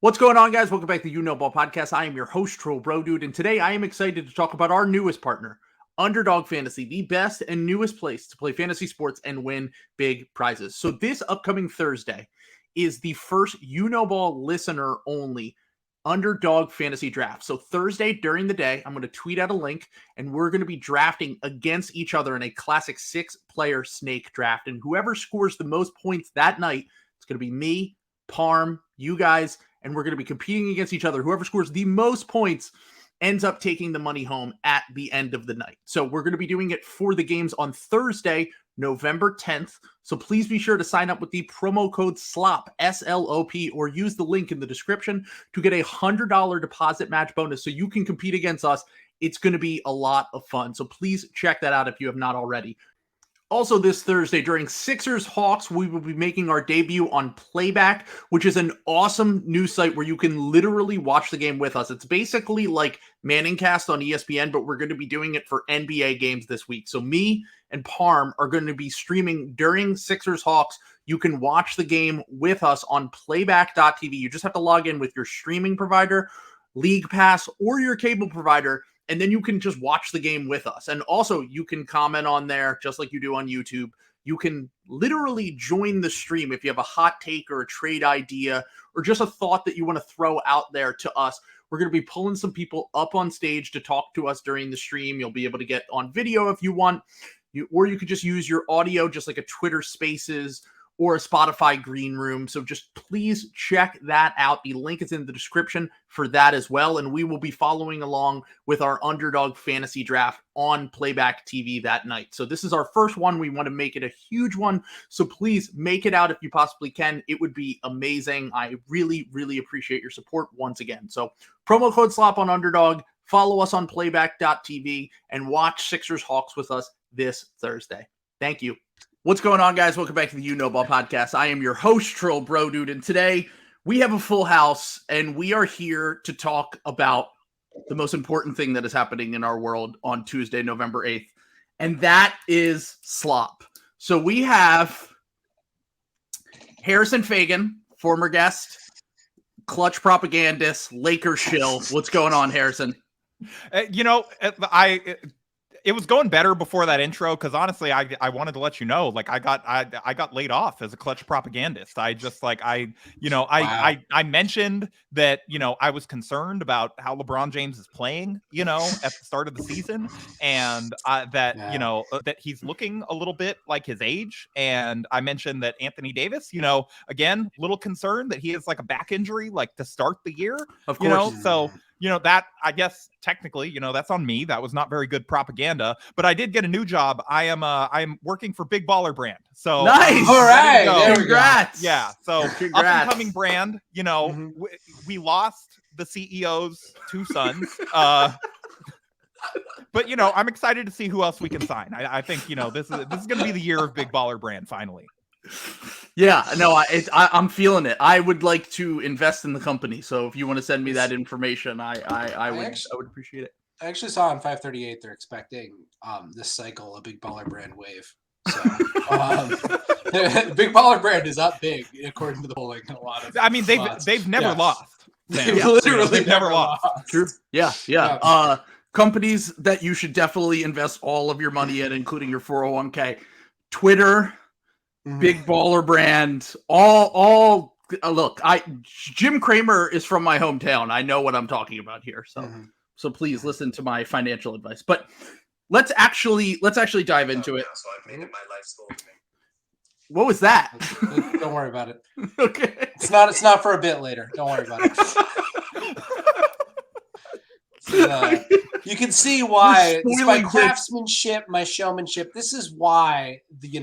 What's going on, guys? Welcome back to the You Know Ball Podcast. I am your host, Troll Bro Dude, and today I am excited to talk about our newest partner, Underdog Fantasy, the best and newest place to play fantasy sports and win big prizes. So this upcoming Thursday is the first You Know Ball listener-only Underdog Fantasy Draft. So Thursday during the day, I'm going to tweet out a link, and we're going to be drafting against each other in a classic 6-player snake draft. And whoever scores the most points that night, it's going to be me, Parm, you guys, and we're going to be competing against each other. Whoever scores the most points ends up taking the money home at the end of the night. So we're going to be doing it for the games on Thursday, November 10th. So please be sure to sign up with the promo code SLOP, S-L-O-P, or use the link in the description to get a $100 deposit match bonus so you can compete against us. It's going to be a lot of fun. So please check that out if you have not already. Also this Thursday during Sixers-Hawks, we will be making our debut on Playback, which is an awesome news site where you can literally watch the game with us. It's basically like Manningcast on ESPN, but we're going to be doing it for NBA games this week. So me and Parm are going to be streaming during Sixers-Hawks. You can watch the game with us on playback.tv. You just have to log in with your streaming provider, League Pass, or your cable provider, and then you can just watch the game with us. And also, you can comment on there just like you do on YouTube. You can literally join the stream if you have a hot take or a trade idea or just a thought that you want to throw out there to us. We're going to be pulling some people up on stage to talk to us during the stream. You'll be able to get on video if you want, or you could just use your audio just like a Twitter Spaces or a Spotify Green Room. So just please check that out. The link is in the description for that as well. And we will be following along with our Underdog Fantasy Draft on Playback TV that night. So this is our first one. We want to make it a huge one. So please make it out if you possibly can. It would be amazing. I really, really appreciate your support once again. So promo code SLOP on Underdog. Follow us on playback.tv and watch Sixers-Hawks with us this Thursday. Thank you. What's going on, guys? Welcome back to the You Know Ball Podcast. I am your host, Troll Bro Dude, and today we have a full house, and we are here to talk about the most important thing that is happening in our world on Tuesday, November 8th, and that is SLOP. So we have Harrison Faigen, former guest, Klutch Propagandist, Lakers shill. What's going on, Harrison? It was going better before that intro because honestly, I wanted to let you know, like I got laid off as a Klutch propagandist. I mentioned that, I was concerned about how LeBron James is playing, at the start of the season, and that he's looking a little bit like his age. And I mentioned that Anthony Davis, again, little concerned that he has like a back injury, like to start the year, of course. So. That, I guess, technically, that's on me. That was not very good propaganda, but I did get a new job. I am working for Big Baller Brand. So nice. All right. Congrats. Yeah. So up and coming brand, we lost the CEO's two sons. But, I'm excited to see who else we can sign. I think, this is going to be the year of Big Baller Brand finally. Yeah, no, I'm feeling it. I would like to invest in the company. So if you want to send me that information, I would appreciate it. I actually saw on 538 they're expecting this cycle a Big Baller Brand wave. So Big Baller Brand is up big according to the polling. A lot of. I mean, they've never lost. They've never lost. True. Yeah. Companies that you should definitely invest all of your money in, including your 401k, Twitter. Big Baller Brand, all look, Jim Cramer is from my hometown. I know what I'm talking about here. So please listen to my financial advice. But let's actually dive into it. So I've made it my life's goal. What was that? Don't worry about it. Okay. It's not for a bit later. Don't worry about it. You can see why it's my craftsmanship, my showmanship. This is why the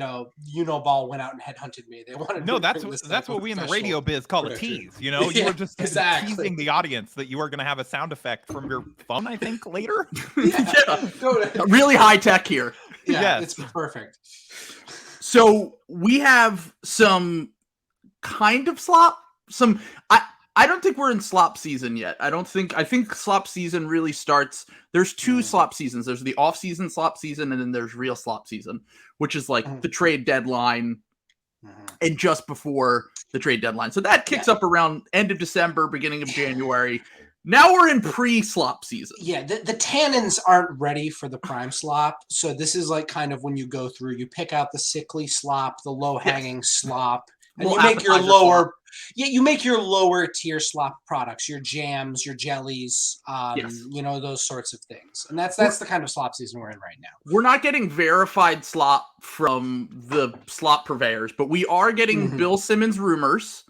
Ball went out and headhunted me. They wanted. No, that's what we in the radio biz call a tease. You were just teasing the audience that you are going to have a sound effect from your phone. I think later. Really high tech here. Yeah, it's perfect. So we have some kind of slop. I don't think we're in slop season yet. I think slop season really starts. There's two slop seasons. There's the off-season slop season, and then there's real slop season, which is like the trade deadline and just before the trade deadline. So that kicks up around end of December, beginning of January. Now we're in pre-slop season. Yeah, the tannins aren't ready for the prime slop. So this is like kind of when you go through, you pick out the sickly slop, the low-hanging slop, and you make your lower you make your lower tier slop products, your jams, your jellies, those sorts of things. And that's the kind of slop season we're in right now. We're not getting verified slop from the slop purveyors, but we are getting Bill Simmons rumors.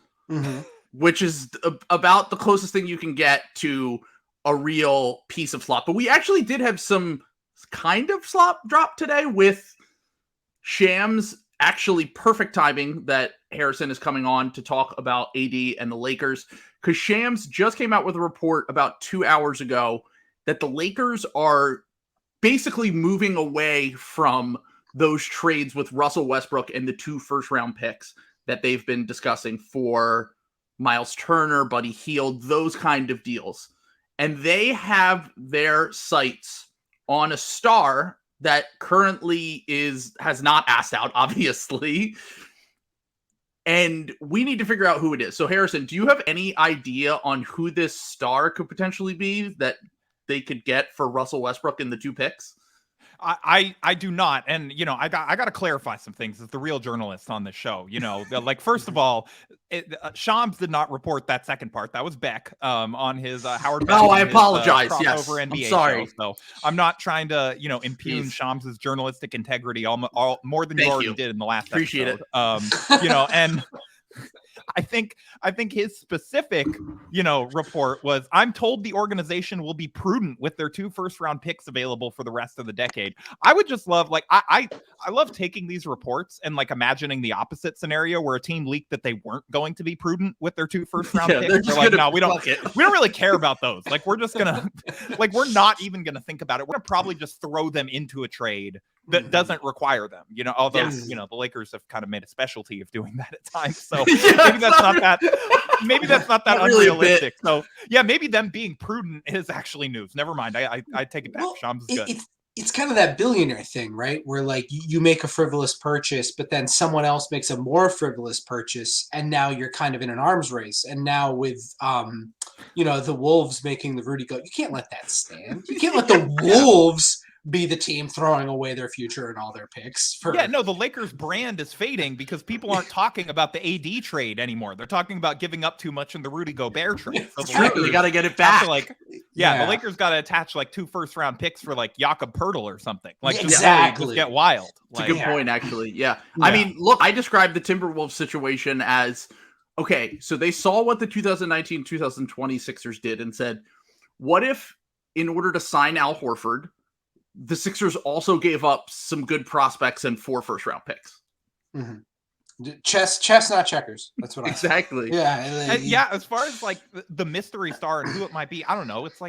Which is about the closest thing you can get to a real piece of slop. But we actually did have some kind of slop drop today with Shams. Actually, perfect timing that Harrison is coming on to talk about AD and the Lakers, because Shams just came out with a report about 2 hours ago that the Lakers are basically moving away from those trades with Russell Westbrook and the 2 first-round picks that they've been discussing for Myles Turner, Buddy Hield, those kind of deals. And they have their sights on a star that currently has not asked out, obviously. And we need to figure out who it is. So, Harrison, do you have any idea on who this star could potentially be that they could get for Russell Westbrook in the 2 picks? I do not. And, I got to clarify some things as the real journalist on this show. Like, first of all, Shams did not report that second part. That was Beck on his Howard. No, I apologize. Yes. NBA I'm sorry. Show. So I'm not trying to, impugn Shams's journalistic integrity all more than you already did in the last Appreciate episode. And I think his specific, report was, I'm told the organization will be prudent with their 2 first-round picks available for the rest of the decade. I would just love, I love taking these reports and imagining the opposite scenario where a team leaked that they weren't going to be prudent with their 2 first-round picks. They're like, no, we don't really care about those. We're just gonna, we're not even gonna think about it. We're gonna probably just throw them into a trade that doesn't require them, although, the Lakers have kind of made a specialty of doing that at times. So maybe that's not that unrealistic. So yeah, maybe them being prudent is actually news. Never mind. I take it back. Shams is good. It's kind of that billionaire thing, right? Where you make a frivolous purchase, but then someone else makes a more frivolous purchase, and now you're kind of in an arms race. And now with the Wolves making the Rudy go, you can't let that stand. You can't let the Wolves be the team throwing away their future and all their picks. The Lakers brand is fading because people aren't talking about the AD trade anymore. They're talking about giving up too much in the Rudy Gobert trade. So you got to get it back. The Lakers got to attach 2 first-round picks for Jakob Poeltl or something. Exactly. Just get wild. It's a good point, actually. Yeah. I mean, look, I described the Timberwolves situation as, okay, so they saw what the 2019-2020 Sixers did and said, what if in order to sign Al Horford, the Sixers also gave up some good prospects and 4 first-round picks. Chess, not checkers. That's what I exactly. Yeah. As far as the mystery star and who it might be, I don't know. It's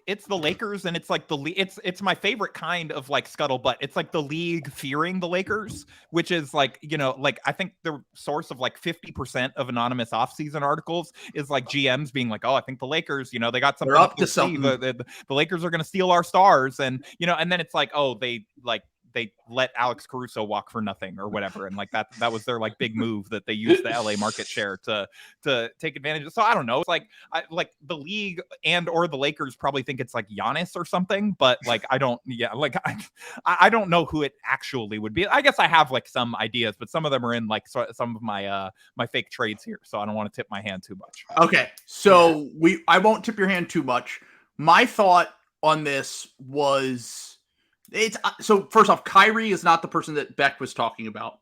it's the Lakers, and it's it's my favorite kind of scuttlebutt. It's the league fearing the Lakers, which is I think the source of 50% of anonymous offseason articles is GMs being oh, I think the Lakers, they got something up to something. The Lakers are going to steal our stars, and and then it's oh, they let Alex Caruso walk for nothing or whatever. And that was their big move that they used the LA market share to take advantage of. So I don't know. It's the league and or the Lakers probably think it's Giannis or something, but I don't know who it actually would be. I guess I have some ideas, but some of them are in some of my my fake trades here. So I don't want to tip my hand too much. Okay. So I won't tip your hand too much. My thought on this was, so first off, Kyrie is not the person that Beck was talking about.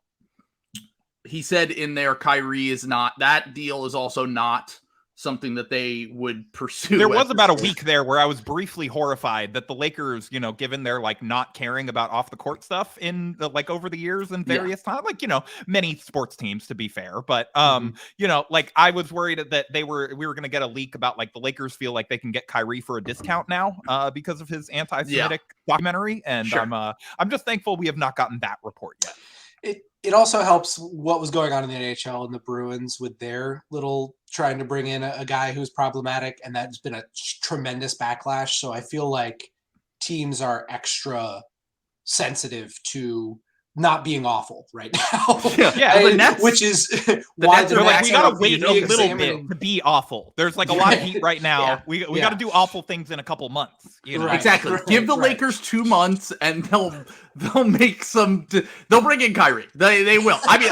He said in there, Kyrie is not, that deal is also not something that they would pursue. There was about a week there where I was briefly horrified that the Lakers, given their not caring about off the court stuff in the over the years and various times, many sports teams, to be fair, but I was worried that we were going to get a leak about the Lakers feel like they can get Kyrie for a discount now because of his anti-Semitic documentary, and I'm just thankful we have not gotten that report yet. It also helps what was going on in the NHL and the Bruins with their little trying to bring in a guy who's problematic, and that's been a tremendous backlash. So I feel like teams are extra sensitive to not being awful right now. Yeah, the Nets, which is why they're like, we gotta wait a little bit to be awful. There's like a lot of heat right now. Yeah. We got to do awful things in a couple months. You know? Exactly. Give the Lakers 2 months, and they'll make some. They'll bring in Kyrie. They will. I mean,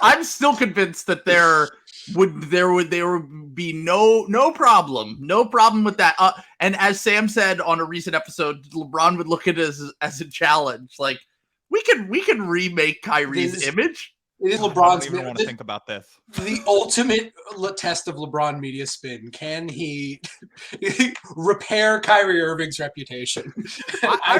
I'm still convinced that there would be no problem with that. And as Sam said on a recent episode, LeBron would look at it as a challenge. Like, we can remake Kyrie's image. It is LeBron's. I don't even want to think about this. The ultimate test of LeBron media spin. Can he repair Kyrie Irving's reputation? I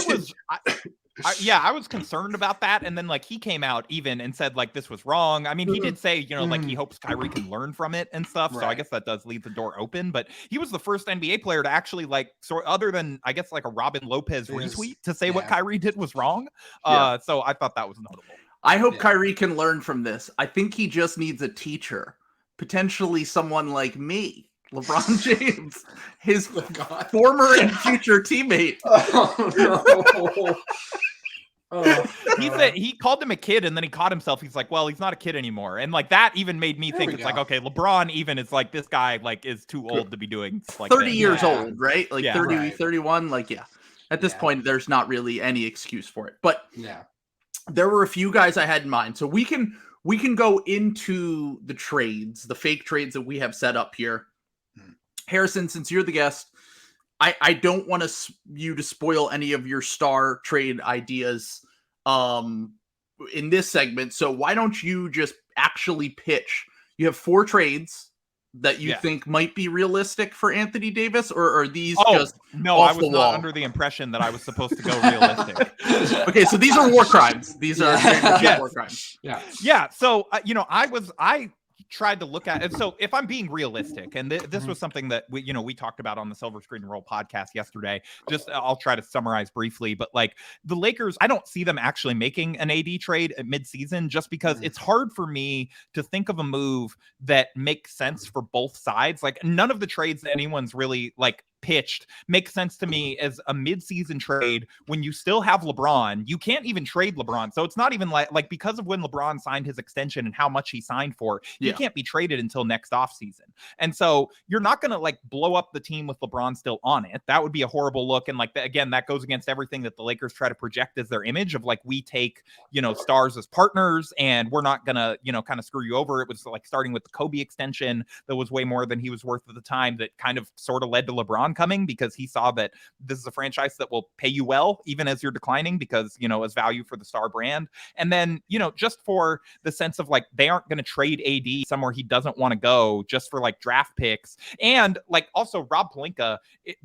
was concerned about that, and then like he came out even and said like this was wrong. I mean, he did say, you know, like he hopes Kyrie can learn from it and stuff. So I guess that does leave the door open. But he was the first NBA player to actually like other than I guess like a Robin Lopez retweet to say what Kyrie did was wrong. So I thought that was notable. I hope Kyrie can learn from this. I think he just needs a teacher, potentially someone like me. LeBron James, his former and future teammate. He said he called him a kid, and then he caught himself. He's like, well, he's not a kid anymore. And like that even made me think it's like, okay, LeBron even is like, this guy like is too old to be doing like 30 years old, right? Like 30, 31. Like, at this point, there's not really any excuse for it. But there were a few guys I had in mind. So we can go into the trades, the fake trades that we have set up here. Harrison, since you're the guest, I don't want you to spoil any of your star trade ideas in this segment. So why don't you just actually pitch? You have 4 trades that you think might be realistic for Anthony Davis, or are these just no? I was not under the impression that I was supposed to go realistic. Okay, so these are war crimes. These are war crimes. Yeah. So I tried to look at it. So if I'm being realistic, and this was something that we talked about on the Silver Screen and Roll podcast yesterday, just I'll try to summarize briefly, but like the Lakers, I don't see them actually making an AD trade at midseason just because it's hard for me to think of a move that makes sense for both sides. Like none of the trades that anyone's really like pitched makes sense to me as a mid-season trade when you still have LeBron. You can't even trade LeBron. So it's not even like because of when LeBron signed his extension and how much he signed for, he can't be traded until next offseason. And so you're not going to like blow up the team with LeBron still on it. That would be a horrible look. And like, again, that goes against everything that the Lakers try to project as their image of like, we take, stars as partners and we're not going to, kind of screw you over. It was like starting with the Kobe extension that was way more than he was worth at the time that kind of sort of led to LeBron coming because he saw that this is a franchise that will pay you well even as you're declining because as value for the star brand. And then just for the sense of like they aren't going to trade AD somewhere he doesn't want to go just for like draft picks. And like also Rob Pelinka,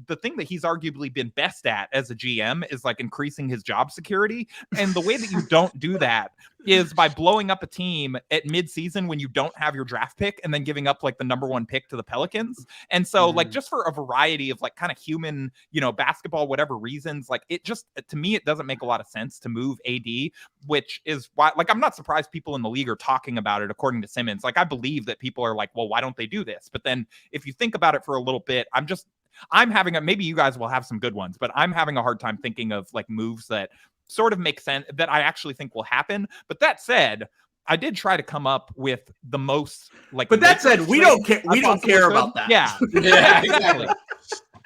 the thing that he's arguably been best at as a GM is like increasing his job security, and the way that you don't do that is by blowing up a team at midseason when you don't have your draft pick and then giving up like the number 1 pick to the Pelicans. And so like just for a variety of like kind of human, basketball, whatever reasons, like it just, to me, it doesn't make a lot of sense to move AD, which is why, like, I'm not surprised people in the league are talking about it. According to Simmons, like I believe that people are like, well, why don't they do this? But then if you think about it for a little bit, I'm having maybe you guys will have some good ones, but I'm having a hard time thinking of like moves that sort of make sense that I actually think will happen. But that said, I did try to come up with the most like. But that said, we don't care. We don't care about that. Yeah, exactly.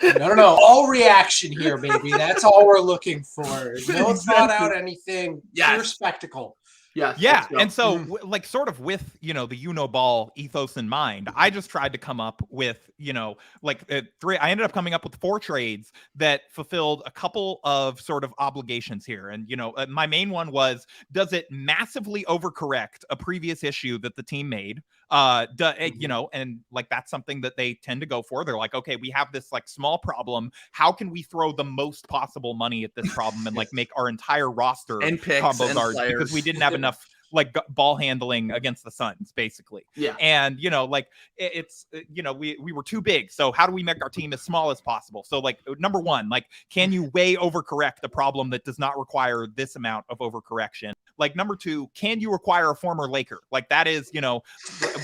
No. All reaction here, baby. That's all we're looking for. No thought out anything. Pure spectacle. Yeah. And so like sort of with, the ball ethos in mind, I just tried to come up with, I ended up coming up with 4 trades that fulfilled a couple of sort of obligations here. And, my main one was, does it massively overcorrect a previous issue that the team made? And like, that's something that they tend to go for. They're like, okay, we have this like small problem. How can we throw the most possible money at this problem and like make our entire roster and picks combo and guards players. Because we didn't have enough like ball handling against the Suns, basically. Yeah. And, like it's, we were too big. So how do we make our team as small as possible? So like number 1, like, can you way overcorrect a problem that does not require this amount of overcorrection? Like number 2, can you require a former Laker? Like that is,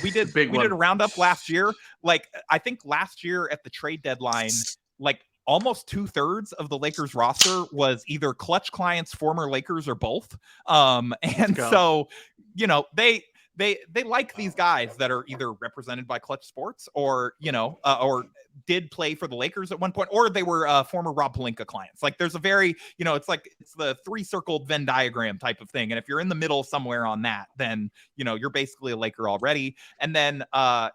we did a roundup last year. Like I think last year at the trade deadline, like almost 2/3 of the Lakers roster was either Klutch clients, former Lakers, or both. And so, you know, they like these guys that are either represented by Klutch Sports or, you know, or did play for the Lakers at one point, or they were former Rob Pelinka clients. Like there's a very, you know, it's the 3-circled Venn diagram type of thing. And if you're in the middle somewhere on that, then, you know, you're basically a Laker already. And then,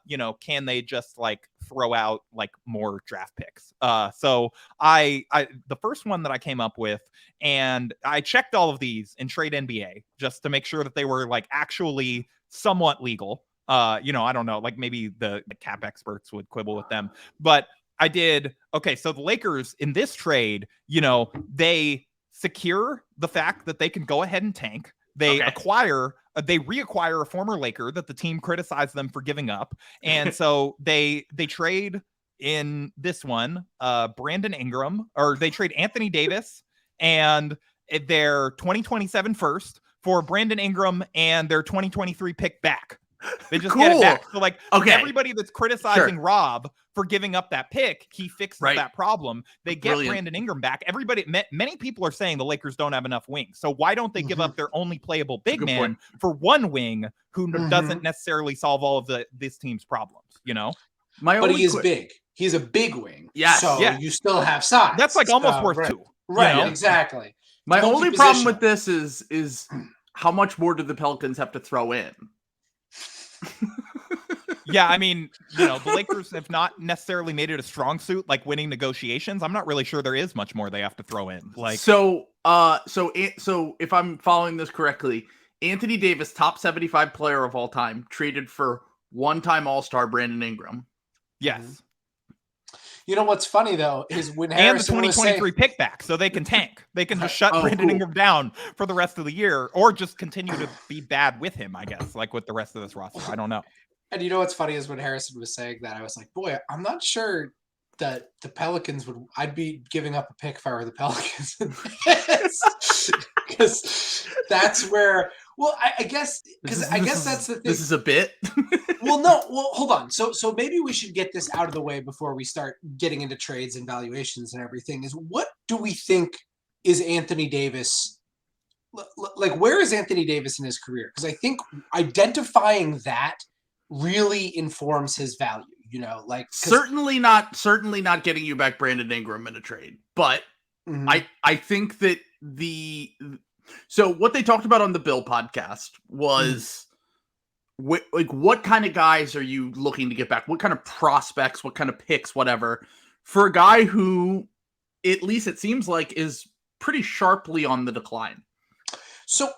you know, can they just like throw out like more draft picks? So I the first one that I came up with, and I checked all of these in Trade NBA just to make sure that they were like actually somewhat legal. You know, I don't know, like maybe the cap experts would quibble with them, but I did. Okay, so the Lakers in this trade, you know, they secure the fact that they can go ahead and tank. They reacquire a former Laker that the team criticized them for giving up. And so they trade in this one, Brandon Ingram, or they trade Anthony Davis and their 2027 first for Brandon Ingram and their 2023 pick back. They just get it back. So like everybody that's criticizing Rob for giving up that pick, he fixes that problem. They get Brandon Ingram back. Many people are saying the Lakers don't have enough wings. So why don't they give up their only playable big man for one wing who doesn't necessarily solve all of this team's problems, you know? But he is big. He's a big wing. So you still have size. That's like almost worth two. Right, you know? Exactly. My only problem with this is how much more do the Pelicans have to throw in? Yeah, I mean, you know, the Lakers have not necessarily made it a strong suit, like winning negotiations. I'm not really sure there is much more they have to throw in. Like, so if I'm following this correctly, Anthony Davis, top 75 player of all time, traded for one-time All-Star Brandon Ingram. Yes. You know what's funny though is when Harrison and the 2023 pick back, so they can tank. They can just shut Brandon Ingram down for the rest of the year, or just continue to be bad with him, I guess, like with the rest of this roster. I don't know. And you know what's funny is when Harrison was saying that, I was like, boy, I'm not sure that the Pelicans would. I'd be giving up a pick if I were the Pelicans, because that's where. Well, I guess that's the thing. This is a bit. Well, no. Well, hold on. So maybe we should get this out of the way before we start getting into trades and valuations and everything. Is what do we think is Anthony Davis? Like, where is Anthony Davis in his career? Because I think identifying that really informs his value. You know, like certainly not getting you back Brandon Ingram in a trade, but I think that so what they talked about on the Bill podcast was what kind of guys are you looking to get back? What kind of prospects, what kind of picks, whatever, for a guy who, at least it seems like, is pretty sharply on the decline. So,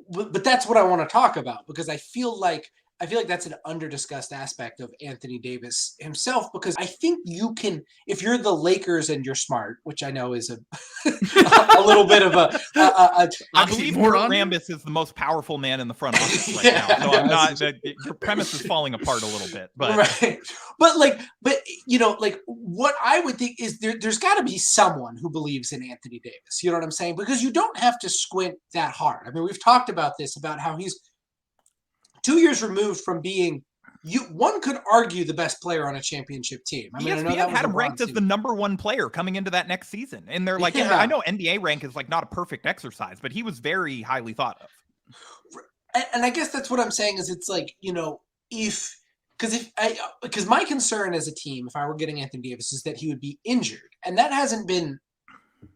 but that's what I want to talk about, because I feel like that's an under-discussed aspect of Anthony Davis himself, because I think you can, if you're the Lakers and you're smart, which I know is a little bit of a I believe Rambis is the most powerful man in the front office right now. So I'm not, your premise is falling apart a little bit, but right. But you know, like what I would think is there's got to be someone who believes in Anthony Davis. You know what I'm saying? Because you don't have to squint that hard. I mean, we've talked about this, about how he's 2 years removed from being, one could argue, the best player on a championship team. I mean, ESPN had him ranked as the #1 player coming into that next season. And they're like, I know NBA rank is like not a perfect exercise, but he was very highly thought of. And I guess that's what I'm saying is, it's like, you know, because my concern as a team, if I were getting Anthony Davis, is that he would be injured. And that hasn't been,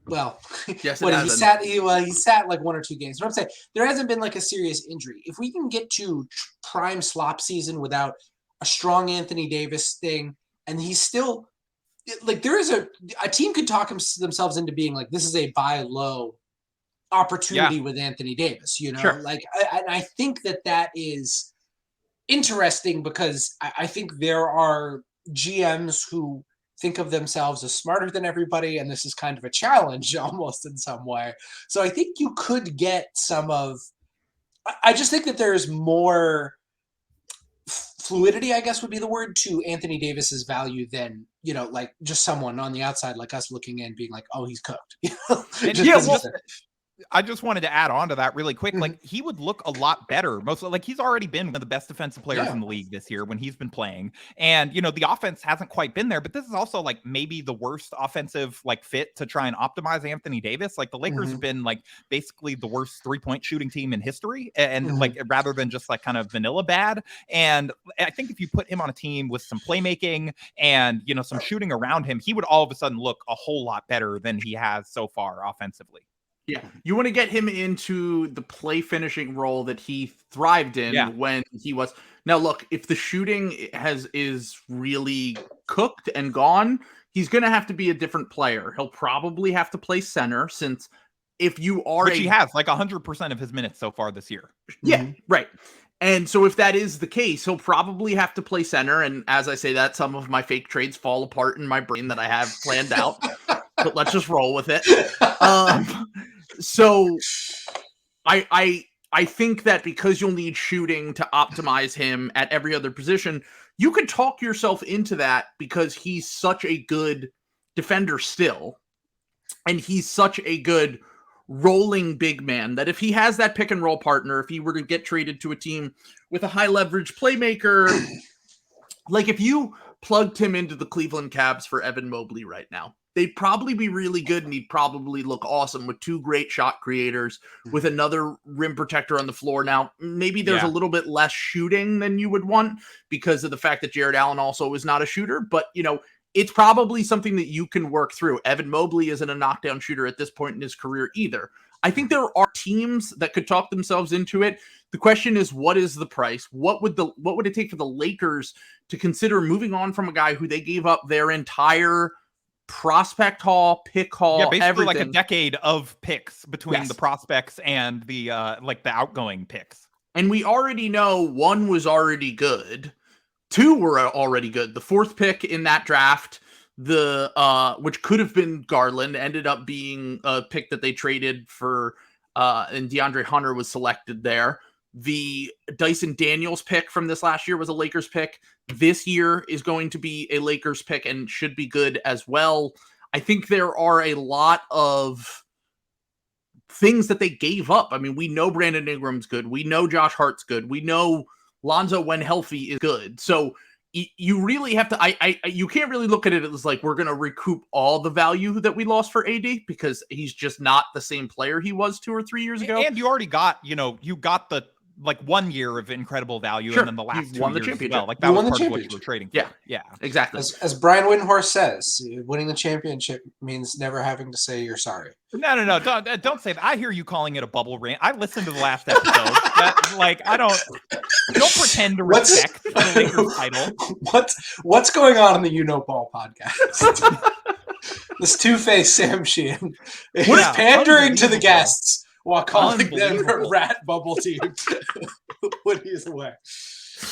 well, yes, he sat like 1 or 2 games. What I'm saying, there hasn't been like a serious injury. If we can get to prime slop season without a strong Anthony Davis thing, and he's still like, there is a team could talk themselves into being like, this is a buy low opportunity with Anthony Davis, you know, like I think that is interesting, because I think there are GMs who think of themselves as smarter than everybody, and this is kind of a challenge almost in some way. So I think you could get some of, I just think that there's more fluidity, I guess would be the word, to Anthony Davis's value than, you know, like just someone on the outside like us looking in being like, oh, he's cooked. I just wanted to add on to that really quick. Like, he would look a lot better. Mostly, like, he's already been one of the best defensive players in the league this year when he's been playing. And, you know, the offense hasn't quite been there, but this is also like maybe the worst offensive like fit to try and optimize Anthony Davis. Like, the Lakers have been like basically the worst 3-point shooting team in history. And like, rather than just like kind of vanilla bad. And I think if you put him on a team with some playmaking and, you know, some shooting around him, he would all of a sudden look a whole lot better than he has so far offensively. Yeah, you want to get him into the play finishing role that he thrived in when he was. Now, look, if the shooting is really cooked and gone, he's going to have to be a different player. He'll probably have to play center, since if you are, which he has like 100% of his minutes so far this year. Yeah, right. And so if that is the case, he'll probably have to play center. And as I say that, some of my fake trades fall apart in my brain that I have planned out. But let's just roll with it. So I think that because you'll need shooting to optimize him at every other position, you could talk yourself into that because he's such a good defender still. And he's such a good rolling big man that if he has that pick and roll partner, if he were to get traded to a team with a high leverage playmaker, like if you plugged him into the Cleveland Cavs for Evan Mobley right now, they'd probably be really good, and he'd probably look awesome with two great shot creators with another rim protector on the floor. Now, maybe there's a little bit less shooting than you would want because of the fact that Jared Allen also is not a shooter, but, you know, it's probably something that you can work through. Evan Mobley isn't a knockdown shooter at this point in his career either. I think there are teams that could talk themselves into it. The question is, what is the price? What would it take for the Lakers to consider moving on from a guy who they gave up their entire prospect haul, pick haul, basically everything, like a decade of picks between the prospects and the like the outgoing picks. And we already know one was already good, two were already good. The fourth pick in that draft, which could have been Garland, ended up being a pick that they traded for, and DeAndre Hunter was selected there. The Dyson Daniels pick from this last year was a Lakers pick. This year is going to be a Lakers pick and should be good as well. I think there are a lot of things that they gave up. I mean, we know Brandon Ingram's good. We know Josh Hart's good. We know Lonzo, when healthy, is good. So you really have to, you can't really look at it as like, we're going to recoup all the value that we lost for AD, because he's just not the same player he was 2 or 3 years ago. And you already got, you got the, like 1 year of incredible value, and then the last 2 won the years championship. as well. Like that was part of what you were trading for. Yeah, exactly. As Brian Windhorst says, winning the championship means never having to say you're sorry. No, don't say that. I hear you calling it a bubble rant. I listened to the last episode. Don't pretend to respect the Lakers title. What's going on in the You Know Ball podcast? This two-faced Sam Sheehan is pandering to the guests while calling them a rat bubble team when he's away.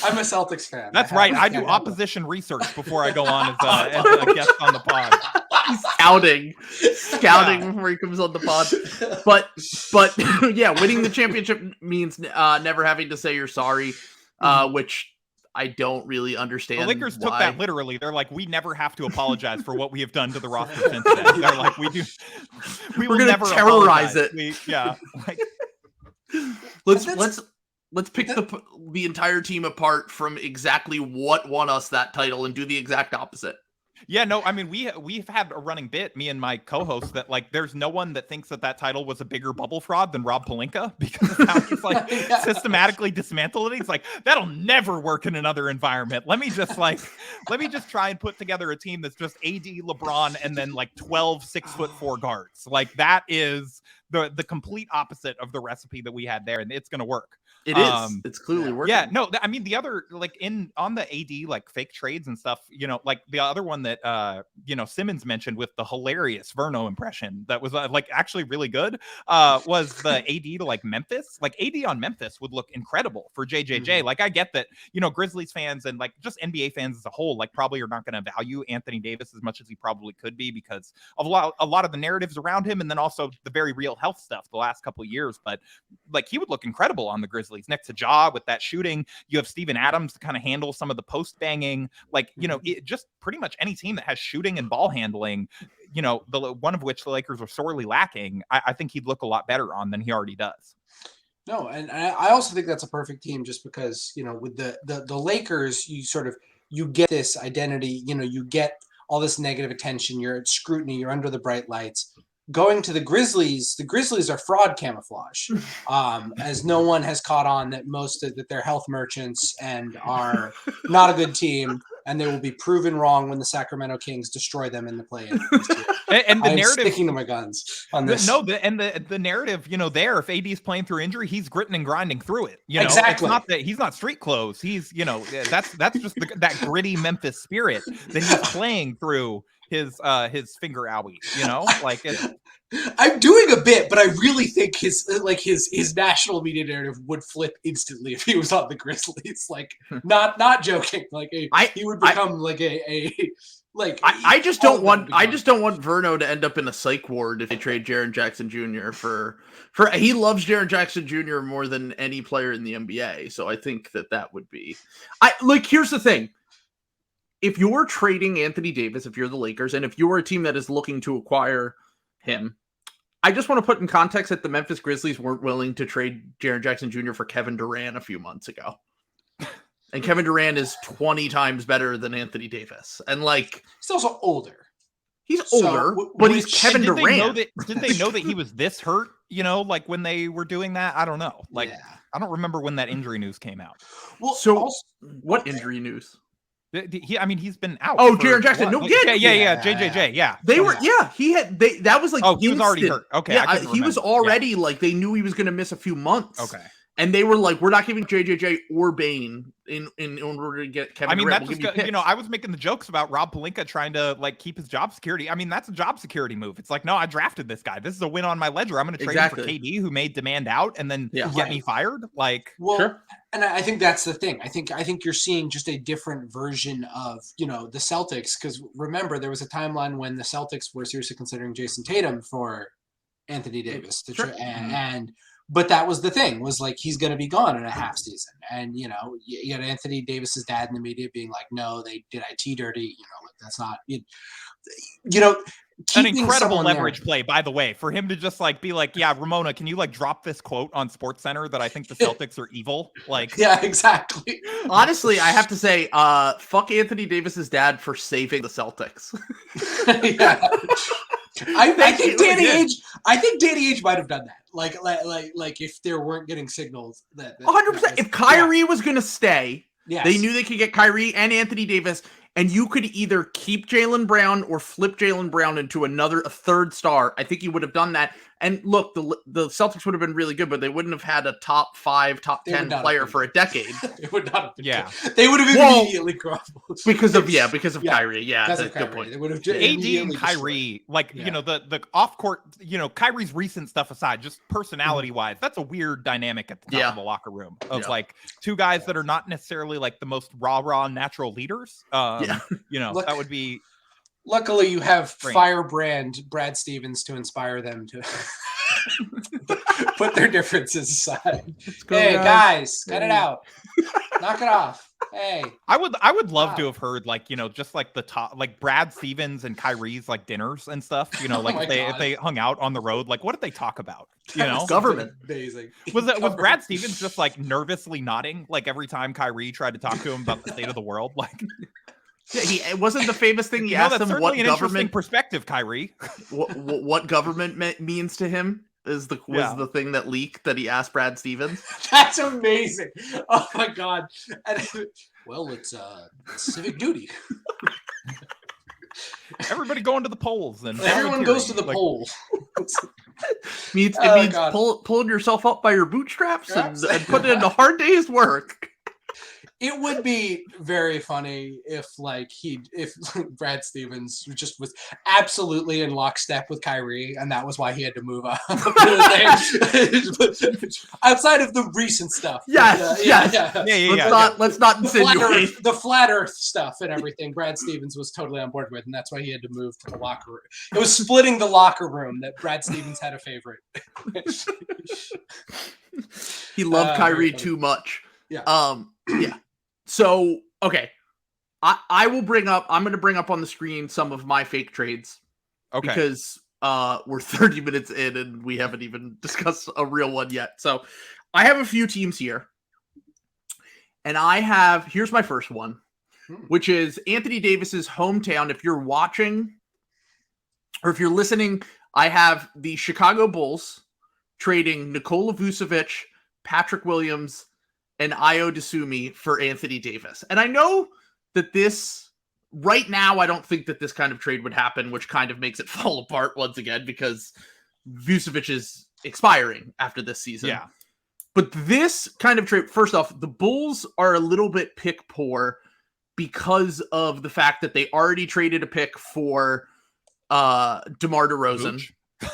I'm a Celtics fan. That's right. I do opposition research before I go on as a guest on the pod. He's scouting before he comes on the pod. But yeah, winning the championship means never having to say you're sorry, which I don't really understand. The Lakers took that literally. They're like, we never have to apologize for what we have done to the roster since then. They're like, we're going to terrorize it. Let's pick the entire team apart from exactly what won us that title and do the exact opposite. Yeah, no, I mean, we've had a running bit, me and my co-host, that like there's no one that thinks that title was a bigger bubble fraud than Rob Pelinka, because of how he's like systematically dismantled it. He's like, that'll never work in another environment. Let me just try and put together a team that's just AD, LeBron, and then like 12 6'4" guards. Like that is the complete opposite of the recipe that we had there, and it's going to work. It is. It's clearly working. Yeah, no, I mean, the other, like, on the AD, like, fake trades and stuff, like, the other one that, Simmons mentioned with the hilarious Verno impression that was, like, actually really good, was the AD to, like, Memphis. Like, AD on Memphis would look incredible for JJJ. Mm-hmm. Like, I get that, Grizzlies fans and, like, just NBA fans as a whole, like, probably are not going to value Anthony Davis as much as he probably could be because of a lot of the narratives around him, and then also the very real health stuff the last couple of years. But, like, he would look incredible on the Grizzlies Grizzlies. Next to Ja with that shooting, you have Steven Adams to kind of handle some of the post banging. Like, it just pretty much any team that has shooting and ball handling, the one of which the Lakers are sorely lacking, I think he'd look a lot better on than he already does. No, and I also think that's a perfect team just because, with the Lakers, you get this identity, you get all this negative attention, you're at scrutiny, you're under the bright lights. Going to the Grizzlies are fraud camouflage, as no one has caught on that they're health merchants and are not a good team, and they will be proven wrong when the Sacramento Kings destroy them in the play-in. And the narrative, sticking to my guns on this. The narrative, there, if AD is playing through injury, he's gritting and grinding through it. Exactly. It's not that he's not street clothes. He's, that's just that gritty Memphis spirit that he's playing through his finger owie, like I'm doing a bit, but I really think his national media narrative would flip instantly if he was on the Grizzlies. Like, not joking. Like, he would become I just don't want Verno to end up in a psych ward if they trade Jaren Jackson Jr. for he loves Jaren Jackson Jr. more than any player in the NBA. So I think that would be here's the thing. If you're trading Anthony Davis, if you're the Lakers, and if you're a team that is looking to acquire him, I just want to put in context that the Memphis Grizzlies weren't willing to trade Jaren Jackson Jr. for Kevin Durant a few months ago. And Kevin Durant is 20 times better than Anthony Davis. And he's also older. He's older, but he's Kevin Durant. Did they know that he was this hurt, when they were doing that? I don't know. I don't remember when that injury news came out. Well, so what injury news? He's been out. Oh, Jaren Jackson. No, yeah, JJJ. Yeah, they were. Yeah, he had. That was he was already hurt. Okay, yeah, he was already they knew he was going to miss a few months. Okay, and they were like, we're not giving JJJ or Bane in order to get Kevin Durant. That's just, I was making the jokes about Rob Pelinka trying to keep his job security. That's a job security move. It's no, I drafted this guy. This is a win on my ledger. I'm going to trade him for KD, who made demand out and then get me fired. Sure. And I think that's the thing. I think you're seeing just a different version of, the Celtics. Because remember, there was a timeline when the Celtics were seriously considering Jason Tatum for Anthony Davis. But that was the thing, was he's going to be gone in a half season. And, you had Anthony Davis's dad in the media being like, no, they did IT dirty. That's not, an incredible leverage play, by the way, for him to just be yeah, Ramona, can you drop this quote on SportsCenter that I think the Celtics are evil? Yeah, exactly. Honestly, I have to say, fuck Anthony Davis's dad for saving the Celtics. Yeah. I think Danny Ainge might have done that. If there weren't getting signals that 100%. If Kyrie was going to stay, yes. They knew they could get Kyrie and Anthony Davis, and you could either keep Jaylen Brown or flip Jaylen Brown into a third star. I think he would have done that. And look, the Celtics would have been really good, but they wouldn't have had a top 5, top 10 player for a decade. It would not have been. Yeah, good. They would have immediately crumbled because of Kyrie. Yeah, that's a good point. They would have AD and Kyrie, the off court, Kyrie's recent stuff aside, just personality wise, that's a weird dynamic at the top of the locker room of two guys that are not necessarily the most rah natural leaders. That would be. Luckily, you have firebrand Brad Stevens to inspire them to put their differences aside. Hey, guys, cut it out. Knock it off. Hey. I would love to have heard just the top Brad Stevens and Kyrie's dinners and stuff. If they hung out on the road, what did they talk about? Government. Amazing. Was Brad Stevens just nervously nodding every time Kyrie tried to talk to him about the state of the world? Yeah, it wasn't the famous thing. He asked him what government perspective, Kyrie. what government means to him was the thing that leaked that he asked Brad Stevens. That's amazing. Oh my god. Well, it's civic duty. Everybody going to the polls, and everyone goes to the polls. It means pulling yourself up by your bootstraps and putting in a hard day's work. It would be very funny if Brad Stevens just was absolutely in lockstep with Kyrie, and that was why he had to move up. Outside of the recent stuff. Let's not insinuate the flat Earth stuff and everything. Brad Stevens was totally on board with, and that's why he had to move to the locker room. It was splitting the locker room that Brad Stevens had a favorite. He loved Kyrie too much. Yeah. Yeah. So, okay. I'm going to bring up on the screen some of my fake trades. Okay. Because we're 30 minutes in and we haven't even discussed a real one yet. So, I have a few teams here. And here's my first one, which is Anthony Davis's hometown. If you're watching or if you're listening, I have the Chicago Bulls trading Nikola Vucevic, Patrick Williams, and Ayo Dosunmu for Anthony Davis. And I know that right now, I don't think that this kind of trade would happen, which kind of makes it fall apart once again because Vucevic is expiring after this season. Yeah. But this kind of trade, first off, the Bulls are a little bit pick poor because of the fact that they already traded a pick for DeMar DeRozan.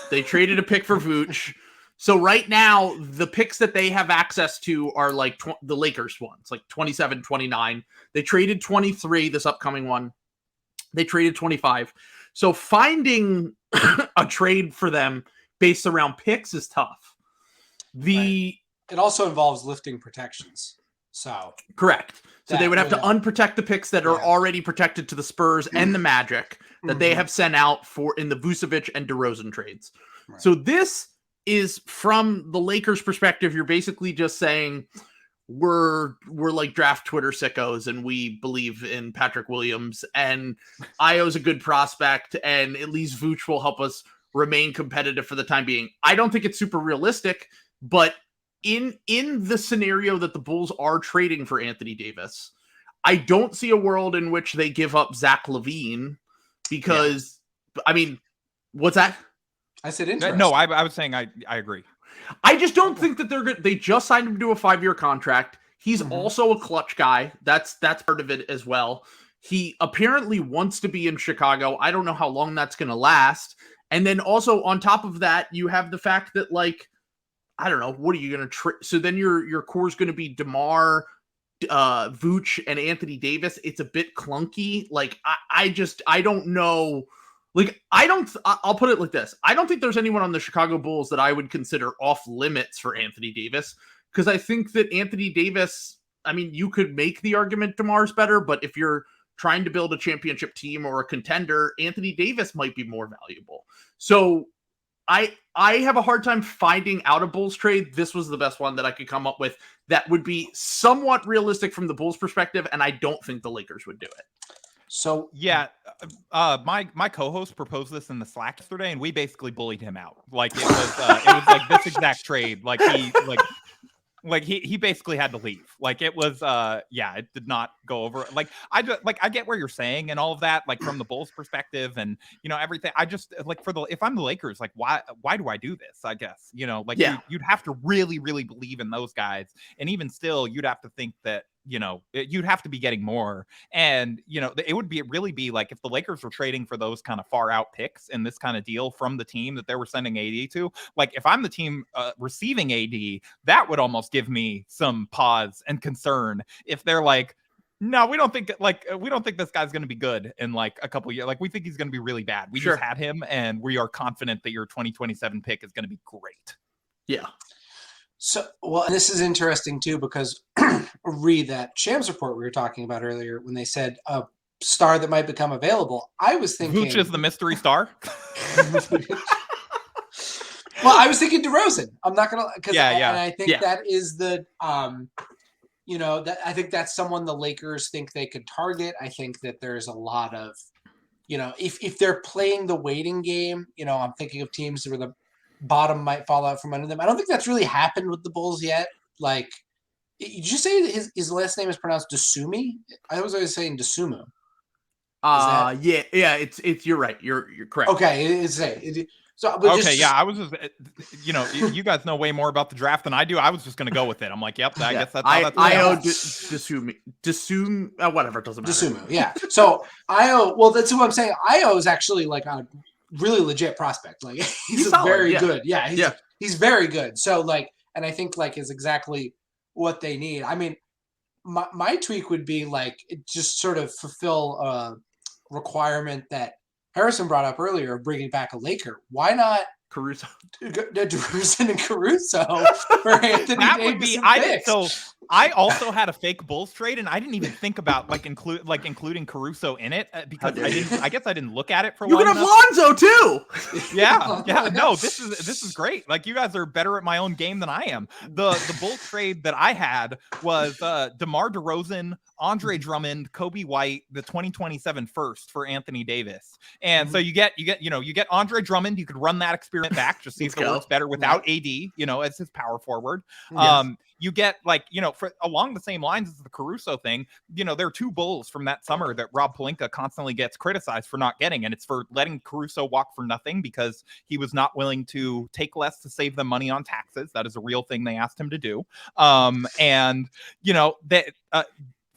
They traded a pick for Vooch. So right now, the picks that they have access to are like the Lakers ones, like 27, 29. They traded 23, this upcoming one. They traded 25. So finding a trade for them based around picks is tough. It also involves lifting protections. So correct. So they would have to unprotect the picks that are already protected to the Spurs and the Magic that they have sent out in the Vucevic and DeRozan trades. Right. So this is from the Lakers' perspective. You're basically just saying we're like draft Twitter sickos and we believe in Patrick Williams and Ayo's a good prospect and at least Vooch will help us remain competitive for the time being. I don't think it's super realistic, but in the scenario that the Bulls are trading for Anthony Davis, I don't see a world in which they give up Zach LaVine because, I mean, what's that? I said interesting. No, I was saying I agree. I just don't think that they're good. They just signed him to a 5-year contract. He's also a clutch guy. That's part of it as well. He apparently wants to be in Chicago. I don't know how long that's going to last. And then also on top of that, you have the fact that I don't know, what are you going to so then your core is going to be DeMar, Vooch, and Anthony Davis. It's a bit clunky. I don't know. I'll put it like this. I don't think there's anyone on the Chicago Bulls that I would consider off limits for Anthony Davis. Because I think that Anthony Davis, I mean, you could make the argument DeMar's better, but if you're trying to build a championship team or a contender, Anthony Davis might be more valuable. So I have a hard time finding out a Bulls trade. This was the best one that I could come up with that would be somewhat realistic from the Bulls perspective, and I don't think the Lakers would do it. So yeah, my co-host proposed this in the Slack yesterday, and we basically bullied him out. It was like this exact trade. He basically had to leave. It was it did not go over. I get where you're saying and all of that, from the Bulls perspective and everything. I just if I'm the Lakers, why do I do this? I guess you'd have to really, really believe in those guys, and even still, you'd have to think that you'd have to be getting more. And, it would really be if the Lakers were trading for those kind of far out picks in this kind of deal from the team that they were sending AD to, if I'm the team receiving AD, that would almost give me some pause and concern if they're no, we don't think this guy's going to be good in a couple years. We think he's going to be really bad. We just had him and we are confident that your 2027 pick is going to be great. Yeah. So, and this is interesting too, because read that Shams report we were talking about earlier when they said a star that might become available. I was thinking Vooch is the mystery star. Well, I was thinking DeRozan. I'm not gonna and I think that is the that I think that's someone the Lakers think they could target. I think that there's a lot of if they're playing the waiting game, I'm thinking of teams where the bottom might fall out from under them. I don't think that's really happened with the Bulls yet. Did you say his last name is pronounced Dosunmu? I was always saying Dosunmu. Yeah. It's you're right. You're correct. Okay, So, okay, yeah, I was just, you guys know way more about the draft than I do. I was just going to go with it. I'm like, yep, I guess that's how that's Io Dosunmu, whatever, it doesn't matter. Dosunmu, yeah. So Io, well, that's what I'm saying. Io is actually like a really legit prospect. Like he's solid, very good. Yeah, he's very good. So like, and I think like is exactly what they need. I mean, my tweak would be like just sort of fulfill a requirement that Harrison brought up earlier of bringing back a Laker. Why not Caruso, DeRozan and Caruso for Anthony that Davis? Would be. So I also had a fake Bulls trade, and I didn't even think about including Caruso in it because I guess I didn't look at it for long enough. You can have Lonzo too. Yeah. No, this is great. Like you guys are better at my own game than I am. The Bulls trade that I had was DeMar DeRozan, Andre Drummond, Kobe White, the 2027 first for Anthony Davis. And so you get Andre Drummond. You could run that experiment back, just see if it works better without AD, as his power forward. Yes. You get for along the same lines as the Caruso thing, there are two Bulls from that summer that Rob Pelinka constantly gets criticized for not getting, and it's for letting Caruso walk for nothing because he was not willing to take less to save them money on taxes. That is a real thing they asked him to do.